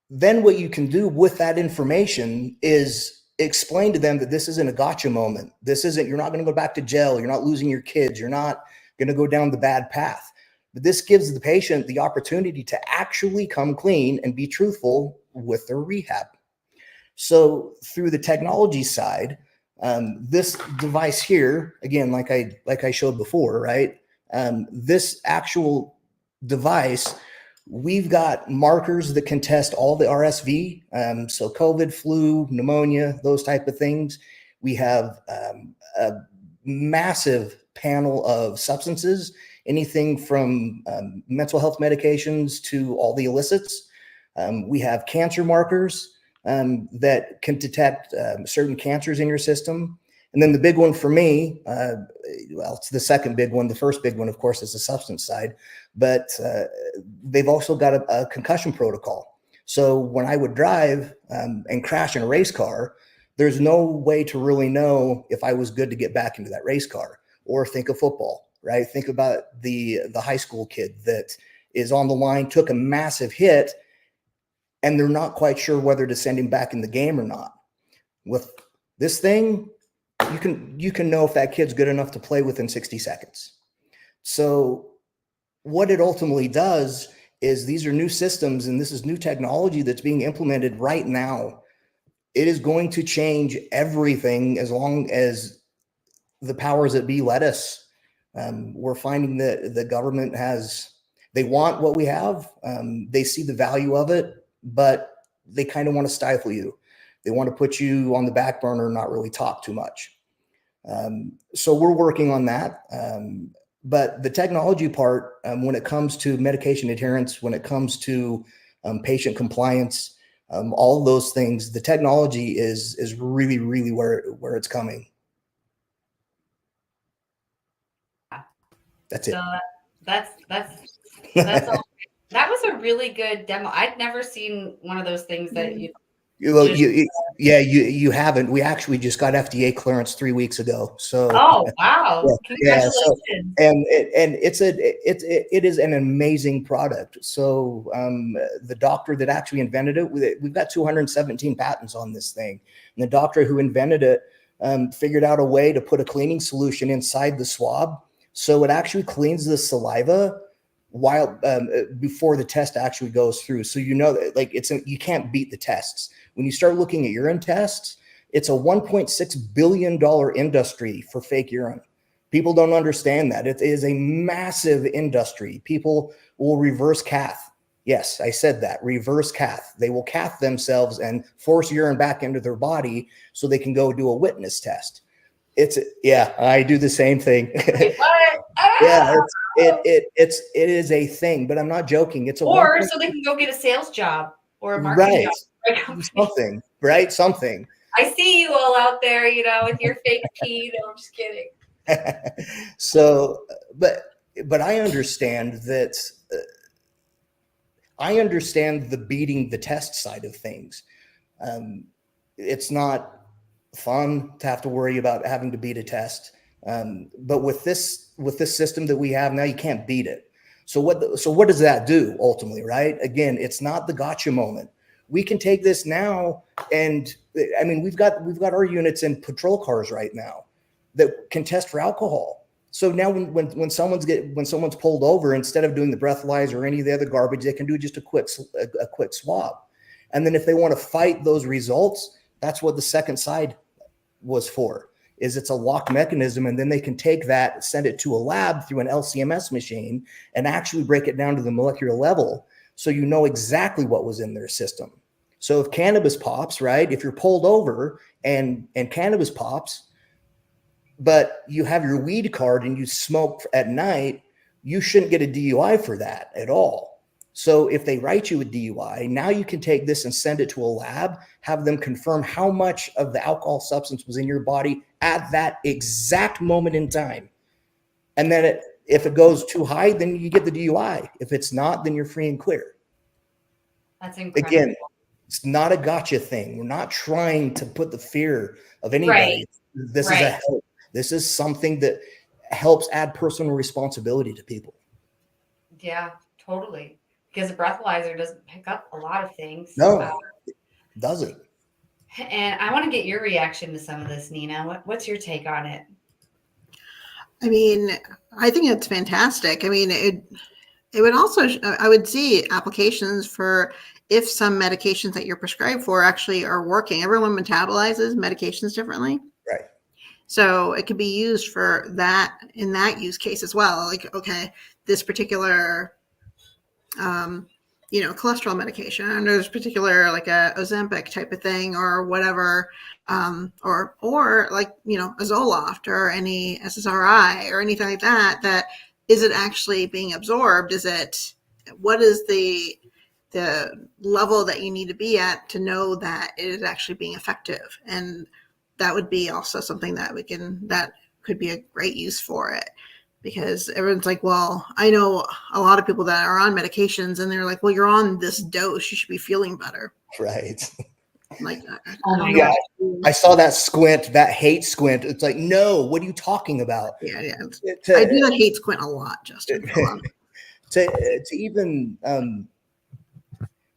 Then what you can do with that information is explain to them that this isn't a gotcha moment. This isn't, you're not going to go back to jail. You're not losing your kids. You're not going to go down the bad path. But this gives the patient the opportunity to actually come clean and be truthful with their rehab. So through the technology side, this device here, again, like I showed before, right? This actual device, we've got markers that can test all the RSV, so COVID, flu, pneumonia, those type of things. We have a massive panel of substances, anything from mental health medications to all the illicits. We have cancer markers that can detect certain cancers in your system. And then the big one for me, well, it's the second big one. The first big one, of course, is the substance side, but they've also got a concussion protocol. So when I would drive and crash in a race car, there's no way to really know if I was good to get back into that race car. Or think of football, right? Think about the high school kid that is on the line, took a massive hit, and they're not quite sure whether to send him back in the game or not. With this thing, you can know if that kid's good enough to play within 60 seconds. So what it ultimately does is these are new systems, and this is new technology that's being implemented right now. It is going to change everything as long as the powers that be let us. We're finding that the government they want what we have. They see the value of it, but they kind of want to stifle you. They want to put you on the back burner and not really talk too much. So we're working on that. But the technology part, when it comes to medication adherence, when it comes to patient compliance, all those things, the technology is really, really where it's coming. That's it. So that's all. That was a really good demo. I'd never seen one of those things that you haven't. We actually just got FDA clearance 3 weeks ago. So oh wow, congratulations! And it is an amazing product. So the doctor that actually invented it, we've got 217 patents on this thing, and the doctor who invented it figured out a way to put a cleaning solution inside the swab, so it actually cleans the saliva while before the test actually goes through. So you know that, like, you can't beat the tests. When you start looking at urine tests, it's a $1.6 billion industry for fake urine. People don't understand that. It is a massive industry. People will reverse cath. Yes, I said that, reverse cath. They will cath themselves and force urine back into their body so they can go do a witness test. Yeah, I do the same thing. Yeah, it is a thing, but I'm not joking. It's or so they can go get a sales job or a marketing job. Something, right? Something. I see you all out there, with your fake pee. No, I'm just kidding. So, but I understand that. I understand the beating the test side of things. It's not fun to have to worry about having to beat a test. But with this system that we have now, you can't beat it. So what does that do ultimately, right? Again, it's not the gotcha moment. We can take this now, and I mean, we've got our units in patrol cars right now that can test for alcohol. So now when someone's pulled over, instead of doing the breathalyzer or any of the other garbage, they can do just a quick swab. And then if they want to fight those results, that's what the second side was for. It's a lock mechanism, and then they can take that, send it to a lab through an LCMS machine, and actually break it down to the molecular level, so you know exactly what was in their system. So if cannabis pops, right, if you're pulled over and cannabis pops, but you have your weed card and you smoke at night, you shouldn't get a DUI for that at all. So if they write you a DUI, now you can take this and send it to a lab, have them confirm how much of the alcohol substance was in your body at that exact moment in time. And then if it goes too high, then you get the DUI. If it's not, then you're free and clear. That's incredible. Again, it's not a gotcha thing. We're not trying to put the fear of anybody. Right. This is a help. This is something that helps add personal responsibility to people. Yeah, totally. Because a breathalyzer doesn't pick up a lot of things. No, it doesn't. And I want to get your reaction to some of this, Nina. What's your take on it? I mean, I think it's fantastic. I mean, it would also, I would see applications for if some medications that you're prescribed for actually are working. Everyone metabolizes medications differently. Right. So it could be used for that in that use case as well. Like, okay, this particular, cholesterol medication, and there's particular like a Ozempic type of thing or whatever, or like, a Zoloft or any SSRI or anything like that, that is it actually being absorbed? What is the level that you need to be at to know that it is actually being effective? And that would be also something that that could be a great use for it, because everyone's like, well, I know a lot of people that are on medications and they're like, well, you're on this dose, you should be feeling better. Right. Like, Oh my Yeah, gosh. I saw that squint, that hate squint. It's like, no, what are you talking about? Yeah. I do that hate squint a lot, Justin. To even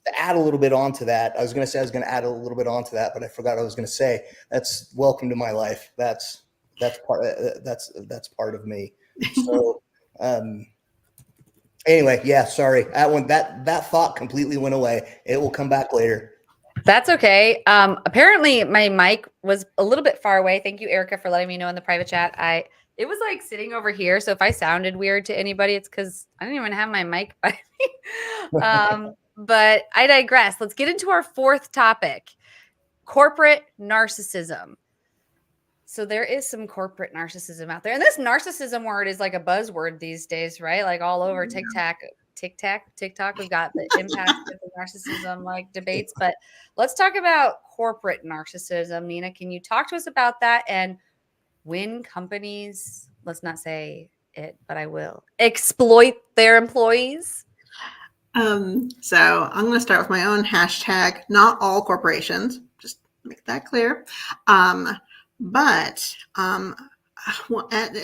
to add a little bit onto that, I was going to add a little bit onto that, but I forgot what I was going to say. That's welcome to my life. That's part of me. So anyway, yeah, sorry. That thought completely went away. It will come back later. That's okay. Apparently my mic was a little bit far away. Thank you, Erica, for letting me know in the private chat. It was like sitting over here. So if I sounded weird to anybody, it's because I didn't even have my mic by me. But I digress. Let's get into our fourth topic, corporate narcissism. So there is some corporate narcissism out there. And this narcissism word is like a buzzword these days, right? Like all over TikTok. We've got the impact of the narcissism like debates. But let's talk about corporate narcissism. Nina, can you talk to us about that? And when companies, let's not say it, but I will, exploit their employees? So I'm going to start with my own hashtag, not all corporations, just make that clear. But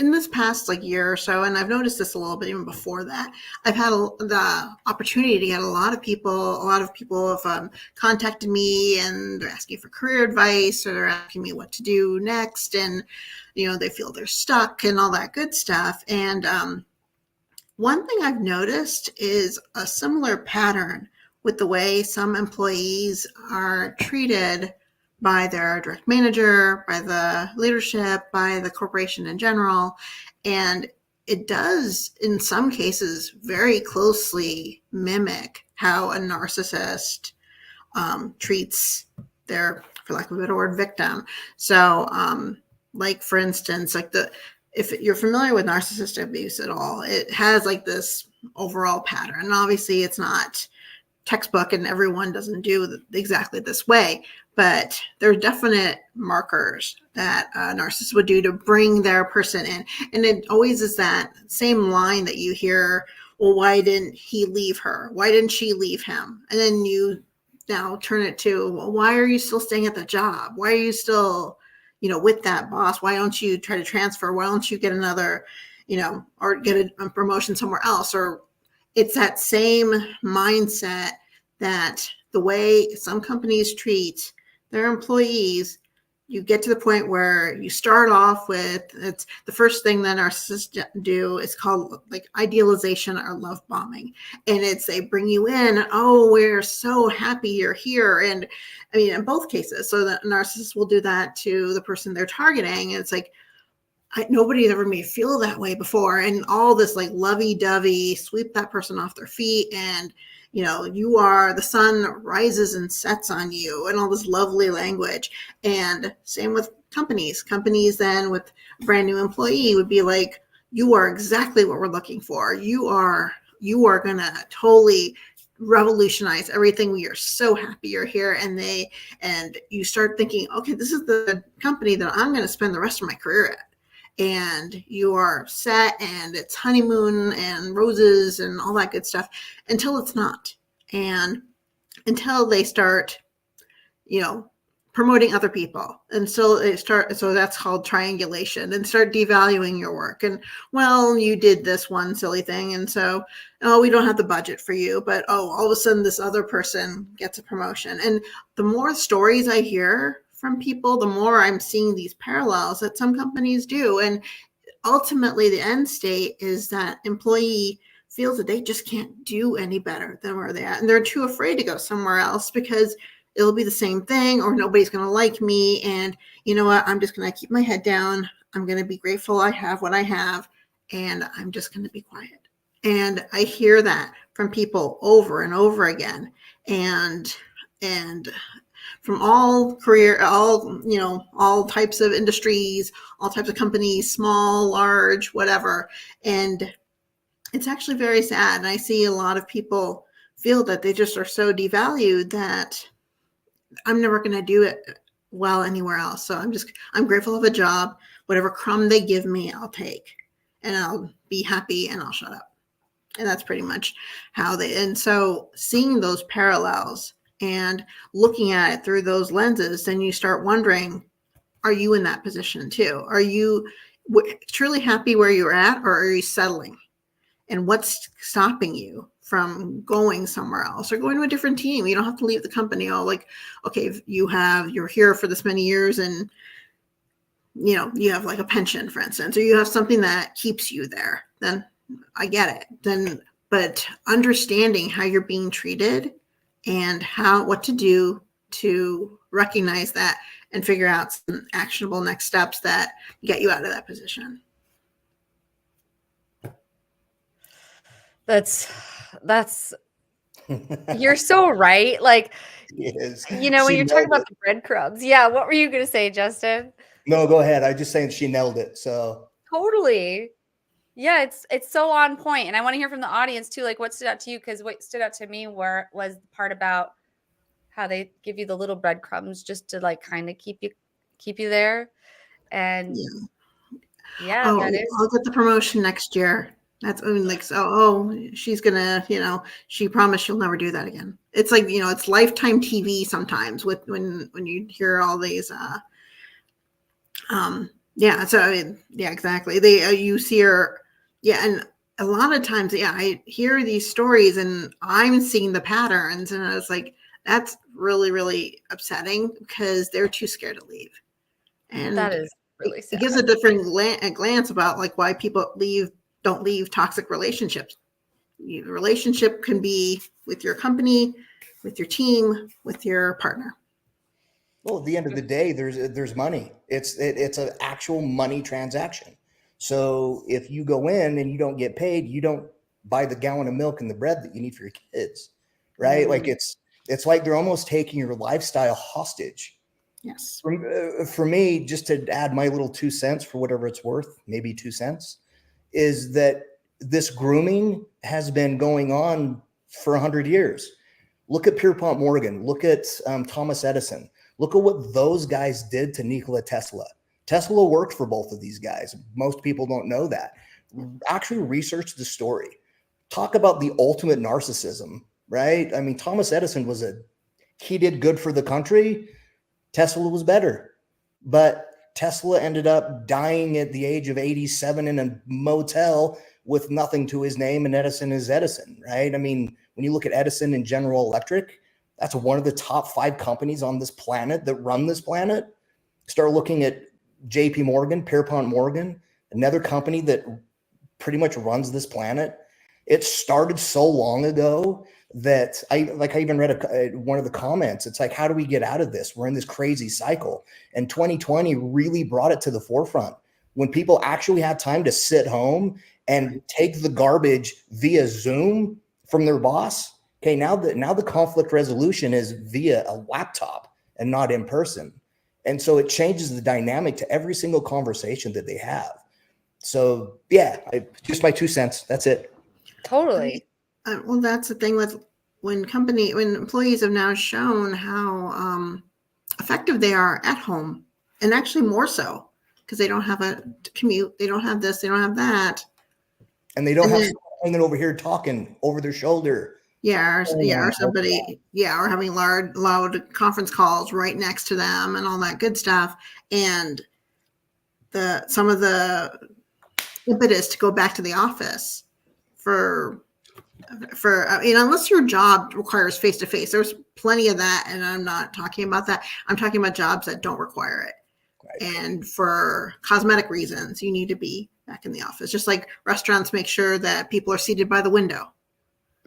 in this past year or so, and I've noticed this a little bit even before that, I've had the opportunity to get a lot of people have contacted me and they're asking for career advice, or they're asking me what to do next. And, they feel they're stuck and all that good stuff. And, one thing I've noticed is a similar pattern with the way some employees are treated by their direct manager, by the leadership, by the corporation in general. And it does, in some cases, very closely mimic how a narcissist treats their, for lack of a better word, victim. So, for instance, if you're familiar with narcissistic abuse at all, it has this overall pattern. And obviously it's not textbook and everyone doesn't do exactly this way, but there are definite markers that a narcissist would do to bring their person in. And it always is that same line that you hear, well, why didn't he leave her? Why didn't she leave him? And then you now turn it to, well, why are you still staying at the job? Why are you still with that boss? Why don't you try to transfer? Why don't you get another, or get a promotion somewhere else? Or it's that same mindset that the way some companies treat their employees, you get to the point where you start off with, it's the first thing that narcissists do is called idealization or love bombing. And they bring you in, oh, we're so happy you're here. And I mean, in both cases, so the narcissist will do that to the person they're targeting. And it's nobody's ever made me feel that way before. And all this lovey-dovey, sweep that person off their feet and, you are, the sun rises and sets on you, and all this lovely language. And same with companies. Companies then with a brand new employee would be like, you are exactly what we're looking for. You are going to totally revolutionize everything. We are so happy you're here. And you start thinking, okay, this is the company that I'm going to spend the rest of my career at. And you are set, and it's honeymoon and roses and all that good stuff, until it's not. And until they start, promoting other people. And so that's called triangulation, and start devaluing your work. And, well, you did this one silly thing, and so, we don't have the budget for you, but all of a sudden this other person gets a promotion. And the more stories I hear from people, the more I'm seeing these parallels that some companies do. And ultimately the end state is that employee feels that they just can't do any better than where they're at. And they're too afraid to go somewhere else because it'll be the same thing, or nobody's going to like me. And you know what? I'm just going to keep my head down. I'm going to be grateful I have what I have, and I'm just going to be quiet. And I hear that from people over and over again. And from all types of industries, all types of companies, small, large, whatever. And it's actually very sad. And I see a lot of people feel that they just are so devalued that I'm never going to do it well anywhere else. So I'm grateful of a job. Whatever crumb they give me, I'll take, and I'll be happy, and I'll shut up. And that's pretty much and so seeing those parallels and looking at it through those lenses, then you start wondering, are you in that position too? Are you truly happy where you're at, or are you settling? And what's stopping you from going somewhere else or going to a different team? You don't have to leave the company. Okay, if you're here for this many years, and you have like a pension, for instance, or you have something that keeps you there, then I get it. But understanding how you're being treated and what to do to recognize that and figure out some actionable next steps that get you out of that position. That's you're so right. Like, Yes. when you're talking about the breadcrumbs. Yeah. What were you going to say, Justin? No, go ahead. I was just saying she nailed it. So Totally. Yeah. It's so on point. And I want to hear from the audience too. Like, what stood out to you? Because what stood out to me was the part about how they give you the little breadcrumbs just to like kind of keep you there. And yeah, that is. I'll get the promotion next year. That's like, she's gonna, she promised she'll never do that again. It's like, it's Lifetime TV sometimes when you hear all these, exactly. You see her, and a lot of times, I hear these stories and I'm seeing the patterns, and I was like, that's really, really upsetting because they're too scared to leave. And that is really sad. It gives a different glance about like why people don't leave toxic relationships. The relationship can be with your company, with your team, with your partner. Well, at the end of the day, there's money. It's an actual money transaction. So if you go in and you don't get paid, you don't buy the gallon of milk and the bread that you need for your kids, right? Mm-hmm. Like it's like they're almost taking your lifestyle hostage. Yes. For me, just to add my little 2 cents for whatever it's worth, maybe 2 cents, is that this grooming has been going on for 100 years. Look at Pierpont Morgan. Look at Thomas Edison. Look at what those guys did to Nikola Tesla. Tesla worked for both of these guys. Most people don't know that. Actually research the story. Talk about the ultimate narcissism, right? I mean, Thomas Edison he did good for the country. Tesla was better. But Tesla ended up dying at the age of 87 in a motel with nothing to his name, and Edison is Edison, right? I mean, when you look at Edison and General Electric, that's one of the top 5 companies on this planet that run this planet. Start looking at JP Morgan, Pierpont Morgan, another company that pretty much runs this planet. It started so long ago that I even read one of the comments. It's like, how do we get out of this? We're in this crazy cycle. And 2020 really brought it to the forefront when people actually had time to sit home and take the garbage via Zoom from their boss. Okay, now the conflict resolution is via a laptop and not in person. And so it changes the dynamic to every single conversation that they have. So yeah, just my 2 cents. That's it. Totally. Well, that's the thing with when employees have now shown how effective they are at home, and actually more so because they don't have a commute, they don't have this, they don't have that, and they don't have someone hanging over here talking over their shoulder. or somebody, or having loud conference calls right next to them and all that good stuff, and some of the impetus to go back to the office for unless your job requires face-to-face. There's plenty of that, and I'm not talking about that. I'm talking about jobs that don't require it. Right. And for cosmetic reasons, you need to be back in the office. Just like restaurants make sure that people are seated by the window.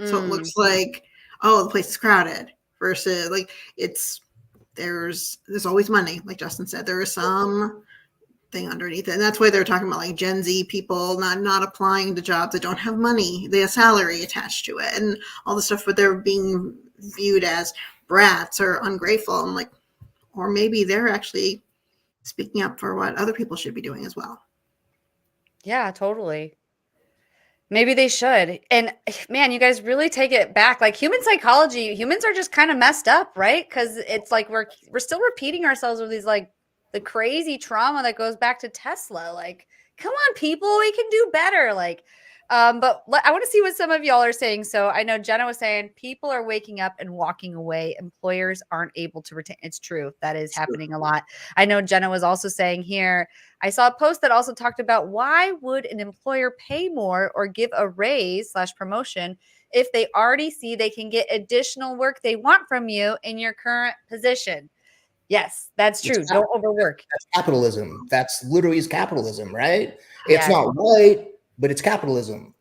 So it looks like, oh, the place is crowded, versus like there's always money. Like Justin said, there is some thing underneath it. And that's why they're talking about like Gen Z people not applying to jobs that don't have money, they have salary attached to it and all the stuff, but they're being viewed as brats or ungrateful. And like, or maybe they're actually speaking up for what other people should be doing as well. Yeah, totally. Maybe they should. And man, you guys really take it back. Like human psychology, humans are just kind of messed up, right? Because it's like we're still repeating ourselves with these like the crazy trauma that goes back to Tesla. Like, come on, people, we can do better. Like, but I want to see what some of y'all are saying. So I know Jenna was saying people are waking up and walking away. Employers aren't able to retain. It's true. That is happening a lot. I know Jenna was also saying here, I saw a post that also talked about why would an employer pay more or give a raise / promotion if they already see they can get additional work they want from you in your current position? Yes, that's true. Don't overwork. That's capitalism. That's literally is capitalism, right? It's not right, but it's capitalism.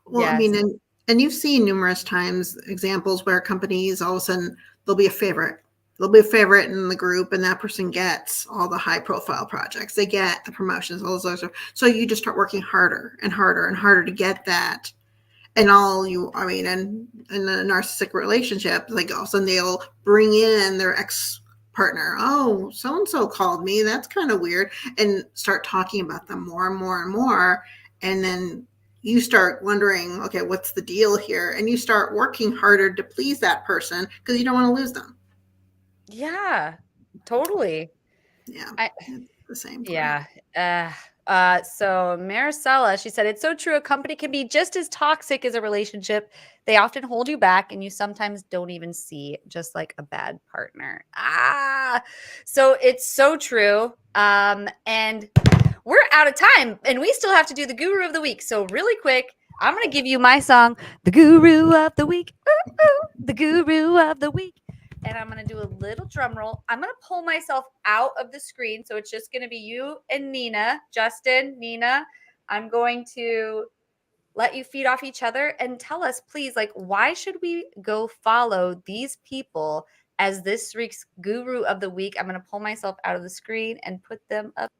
Well, yes. I mean, and you've seen numerous times examples where companies all of a sudden there'll be a favorite in the group, and that person gets all the high profile projects. They get the promotions, all those other stuff. So you just start working harder and harder and harder to get that. And in a narcissistic relationship, like all of a sudden they'll bring in their ex partner. Oh, so-and-so called me. That's kind of weird. And start talking about them more and more and more. And then you start wondering, okay, what's the deal here? And you start working harder to please that person because you don't want to lose them. Yeah, totally. Yeah, it's the same. Yeah. So Maricela, she said, it's so true. A company can be just as toxic as a relationship. They often hold you back and you sometimes don't even see, just like a bad partner. So it's so true. And we're out of time and we still have to do the guru of the week. So really quick, I'm going to give you my song, the guru of the week. Ooh, ooh, the guru of the week. And I'm going to do a little drum roll. I'm going to pull myself out of the screen. So it's just going to be you and Nina. Justin, Nina, I'm going to let you feed off each other and tell us, please, like, why should we go follow these people as this week's guru of the week? I'm going to pull myself out of the screen and put them up.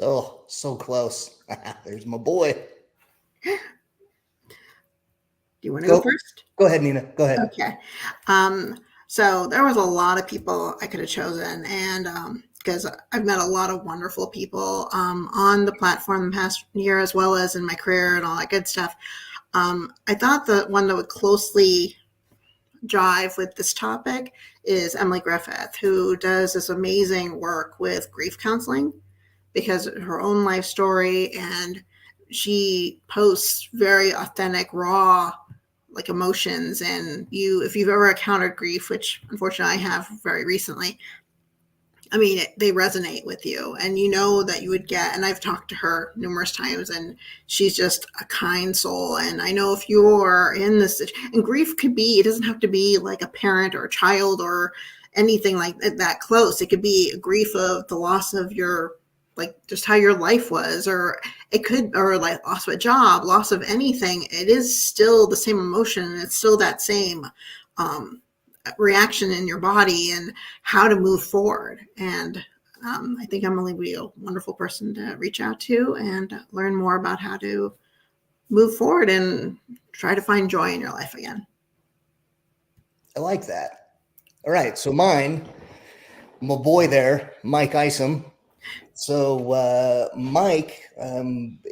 Oh, so close. There's my boy. Do you want to go first? Go ahead, Nina. Go ahead. Okay. So there was a lot of people I could have chosen, and because I've met a lot of wonderful people on the platform the past year, as well as in my career and all that good stuff. I thought the one that would closely jive with this topic is Emily Griffith, who does this amazing work with grief counseling because of her own life story, and she posts very authentic, raw, like emotions. And if you've ever encountered grief, which unfortunately I have very recently, they resonate with you, and you know that you would get, and I've talked to her numerous times, and she's just a kind soul. And I know if you're in this, and grief it doesn't have to be like a parent or a child or anything like that close. It could be a grief of the loss of your, like just how your life was, or like loss of a job, loss of anything. It is still the same emotion, and it's still that same reaction in your body and how to move forward. And I think Emily would be a wonderful person to reach out to and learn more about how to move forward and try to find joy in your life again. I like that. All right. So mine, my boy there, Mike Isom. So Mike,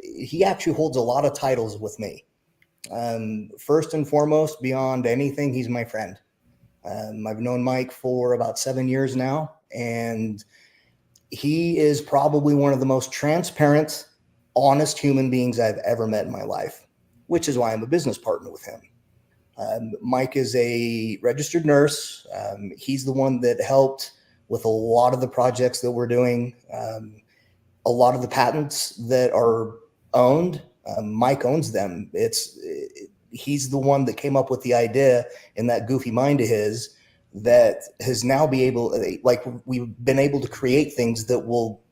he actually holds a lot of titles with me. First and foremost, beyond anything, he's my friend. I've known Mike for about 7 years now, and he is probably one of the most transparent, honest human beings I've ever met in my life, which is why I'm a business partner with him. Mike is a registered nurse. He's the one that helped with a lot of the projects that we're doing. A lot of the patents that are owned, Mike owns them. He's the one that came up with the idea in that goofy mind of his that has now we've been able to create things that will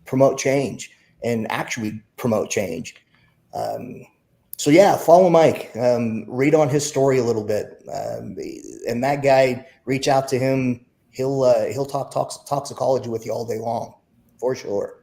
promote change and actually promote change. So yeah, follow Mike, read on his story a little bit. And that guy, reach out to him. He'll talk toxicology with you all day long, for sure.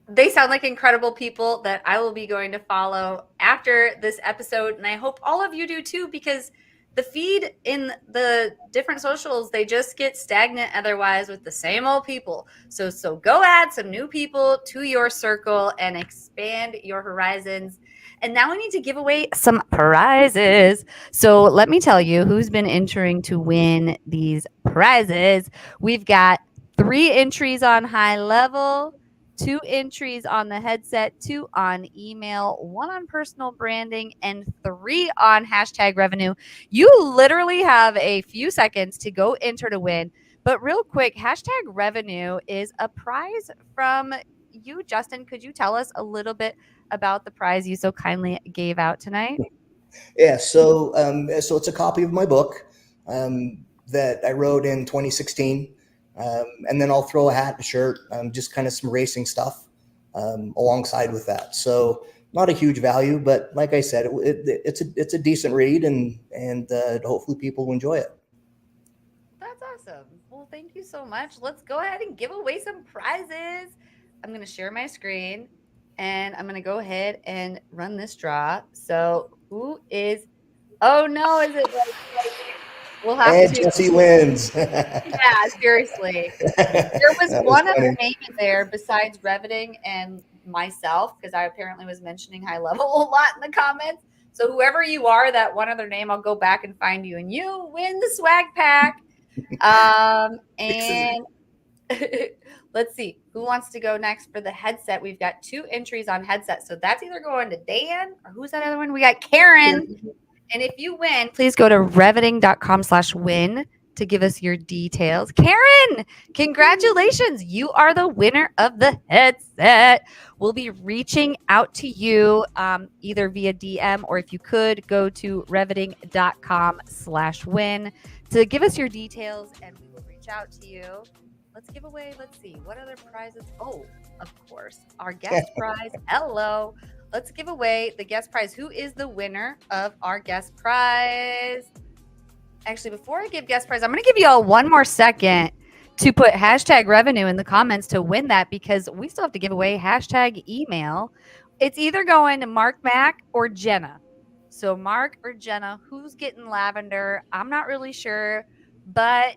They sound like incredible people that I will be going to follow after this episode. And I hope all of you do too, because the feed in the different socials, they just get stagnant otherwise with the same old people. So go add some new people to your circle and expand your horizons. And now we need to give away some prizes. So let me tell you who's been entering to win these prizes. We've got 3 entries on high level, 2 entries on the headset, 2 on email, 1 on personal branding, and 3 on hashtag revenue. You literally have a few seconds to go enter to win. But real quick, hashtag revenue is a prize from you, Justin. Could you tell us a little bit about the prize you so kindly gave out tonight? Yeah, so it's a copy of my book that I wrote in 2016. And then I'll throw a hat and a shirt, just kind of some racing stuff alongside with that. So not a huge value, but like I said, it's a decent read, and hopefully people will enjoy it. That's awesome. Well, thank you so much. Let's go ahead and give away some prizes. I'm going to share my screen, and I'm going to go ahead and run this draw. So who is, oh no, is it like we'll have And to. Jesse wins. Yeah, seriously. There was one other name in there besides Reveting and myself, because I apparently was mentioning high level a lot in the comments. So whoever you are, that one other name, I'll go back and find you, and you win the swag pack. And let's see who wants to go next for the headset. We've got 2 entries on headset, so that's either going to Dan or who's that other one? We got Karen. And if you win, please go to reveting.com/win to give us your details. Karen, congratulations. You are the winner of the headset. We'll be reaching out to you either via DM, or if you could go to reveting.com/win to give us your details, and we will reach out to you. Let's give away, let's see, what other prizes? Oh, of course, our guest prize. Hello. Let's give away the guest prize. Who is the winner of our guest prize? Actually, before I give guest prize, I'm going to give you all one more second to put hashtag revenue in the comments to win that, because we still have to give away hashtag email. It's either going to Mark Mack or Jenna. So Mark or Jenna, who's getting lavender? I'm not really sure, but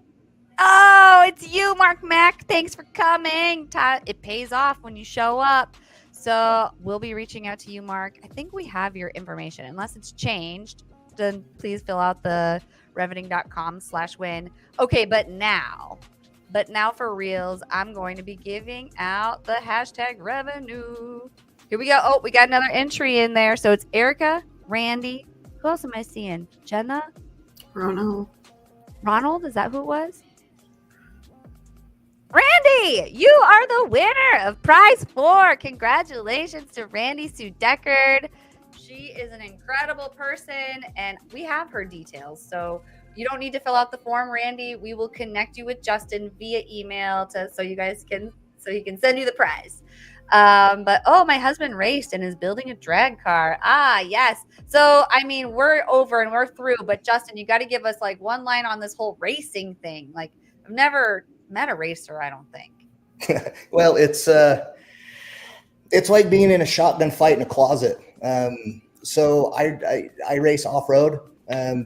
oh, it's you, Mark Mack. Thanks for coming. It pays off when you show up. So we'll be reaching out to you, Mark. I think we have your information. Unless it's changed, then please fill out the reveting.com/win. Okay, but now for reals, I'm going to be giving out the hashtag revenue. Here we go. Oh, we got another entry in there. So it's Erica, Randy. Who else am I seeing? Jenna? Ronald. Ronald? Is that who it was? Randy, you are the winner of prize 4. Congratulations to Randy Sue Deckard. She is an incredible person, and we have her details. So you don't need to fill out the form, Randy. We will connect you with Justin via email so he can send you the prize. But my husband raced and is building a drag car. Ah, yes. So I mean, we're over and we're through. But Justin, you got to give us like one line on this whole racing thing. Like, I've never met a racer, I don't think. Well, it's It's like being in a shotgun fight in a closet. So I race off road.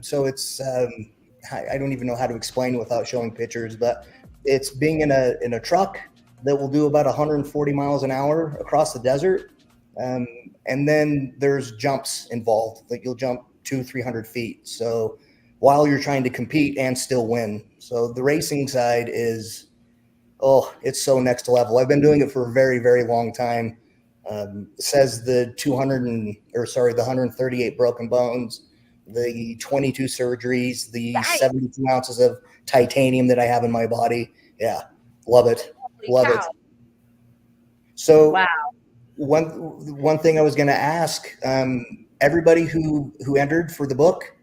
So it's I don't even know how to explain without showing pictures, but it's being in a truck that will do about 140 miles an hour across the desert. And then there's jumps involved, like you'll jump 200-300 feet. So while you're trying to compete and still win. So the racing side is, oh, it's so next level. I've been doing it for a very, very long time. Says the 138 broken bones, the 22 surgeries, the Nice. 72 ounces of titanium that I have in my body. Yeah, love it. Holy Love cow. it. So Wow. one thing I was going to ask, everybody who entered for the book,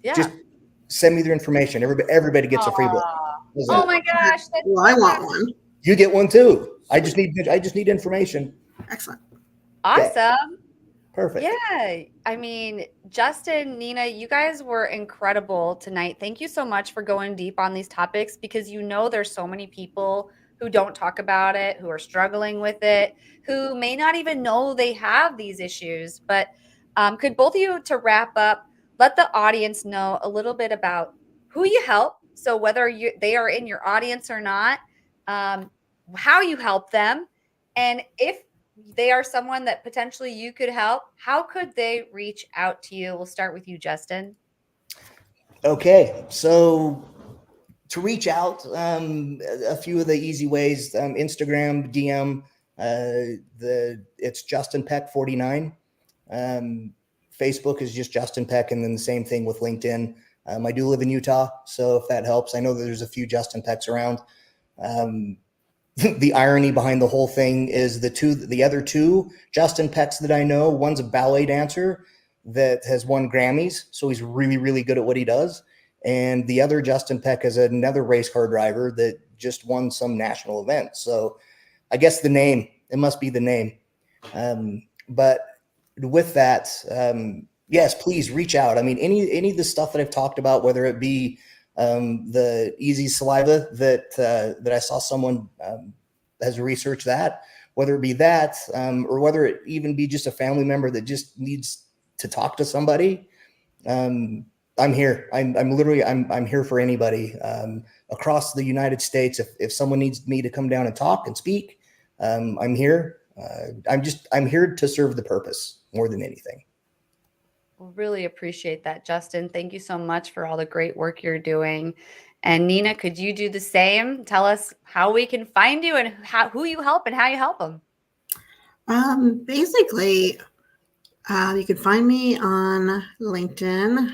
Yeah. just send me their information. Everybody gets a free book. Oh my gosh. That's Well, I want one. You get one too. I just need information. Excellent. awesome. Perfect. Yeah. I mean, Justin, Nina, you guys were incredible tonight. Thank you so much for going deep on these topics, because there's so many people who don't talk about it, who are struggling with it, who may not even know they have these issues. But could both of you, to wrap up, let the audience know a little bit about who you help? So whether they are in your audience or not, how you help them, and if they are someone that potentially you could help, how could they reach out to you? We'll start with you, Justin. Okay, so to reach out, a few of the easy ways: Instagram DM. It's Justin Peck 49. Facebook is just Justin Peck, and then the same thing with LinkedIn. I do live in Utah, so if that helps, I know that there's a few Justin Pecks around. The irony behind the whole thing is the other two Justin Pecks that I know, one's a ballet dancer that has won Grammys, so he's really, really good at what he does. And the other Justin Peck is another race car driver that just won some national event. So I guess it must be the name. But with that, yes, please reach out. I mean, any of the stuff that I've talked about, whether it be the easy saliva that I saw someone has researched that, whether it be that, or whether it even be just a family member that just needs to talk to somebody. I'm here. I'm here for anybody across the United States. If someone needs me to come down and talk and speak, I'm here. I'm here to serve the purpose more than anything. Really appreciate that, Justin. Thank you so much for all the great work you're doing. And Nina, could you do the same? Tell us how we can find you and who you help and how you help them. Basically, you can find me on LinkedIn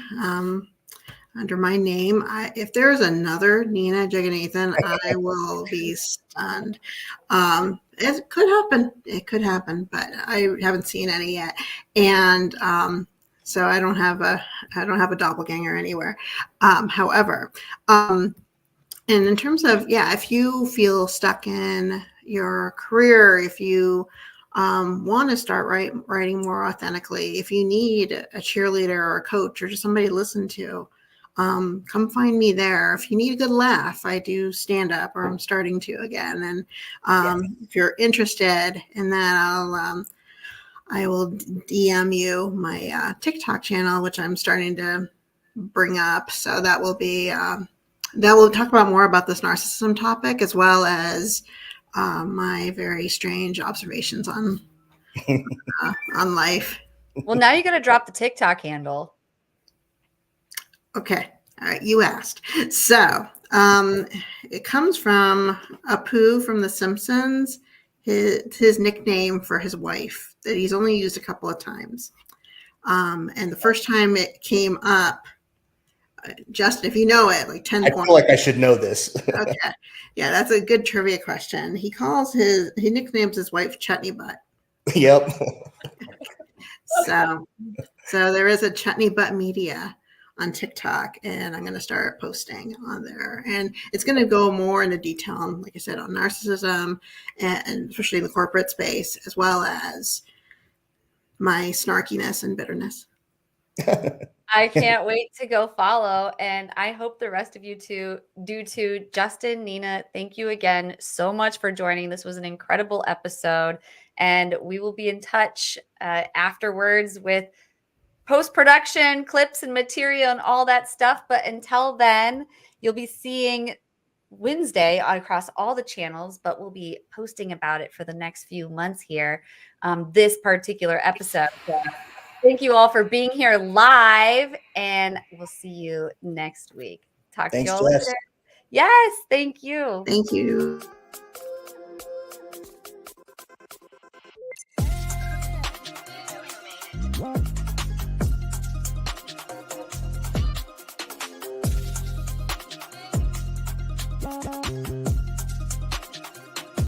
under my name. If there's another Nina Jagannathan, I will be stunned. It could happen. It could happen, but I haven't seen any yet. And so I don't have a doppelganger anywhere. However, and in terms of, if you feel stuck in your career, if you want to start writing more authentically, if you need a cheerleader or a coach or just somebody to listen to, come find me there. If you need a good laugh, I do stand up, or I'm starting to again. And if you're interested in that, I will DM you my TikTok channel, which I'm starting to bring up. So that will be, that will talk about more about this narcissism topic, as well as my very strange observations on life. Well, now you got to drop the TikTok handle. Okay. All right. You asked. So it comes from Apu from The Simpsons, his nickname for his wife that he's only used a couple of times. And the first time it came up, Justin, if you know it, like 10 I points. feel like I should know this. Okay. Yeah, that's a good trivia question. He nicknames his wife Chutney Butt. Yep. So there is a Chutney Butt Media on TikTok, and I'm going to start posting on there. And it's going to go more into detail on, like I said, on narcissism, and especially in the corporate space, as well as my snarkiness and bitterness. I can't wait to go follow, and I hope the rest of you do too. Justin, Nina, thank you again so much for joining. This was an incredible episode, and we will be in touch afterwards with post-production clips and material and all that stuff. But until then, you'll be seeing WinsDay across all the channels, but we'll be posting about it for the next few months here, this particular episode. So thank you all for being here live, and we'll see you next week. Talk Thanks, to you all Jess. later. Yes, thank you. Thank you. Bye.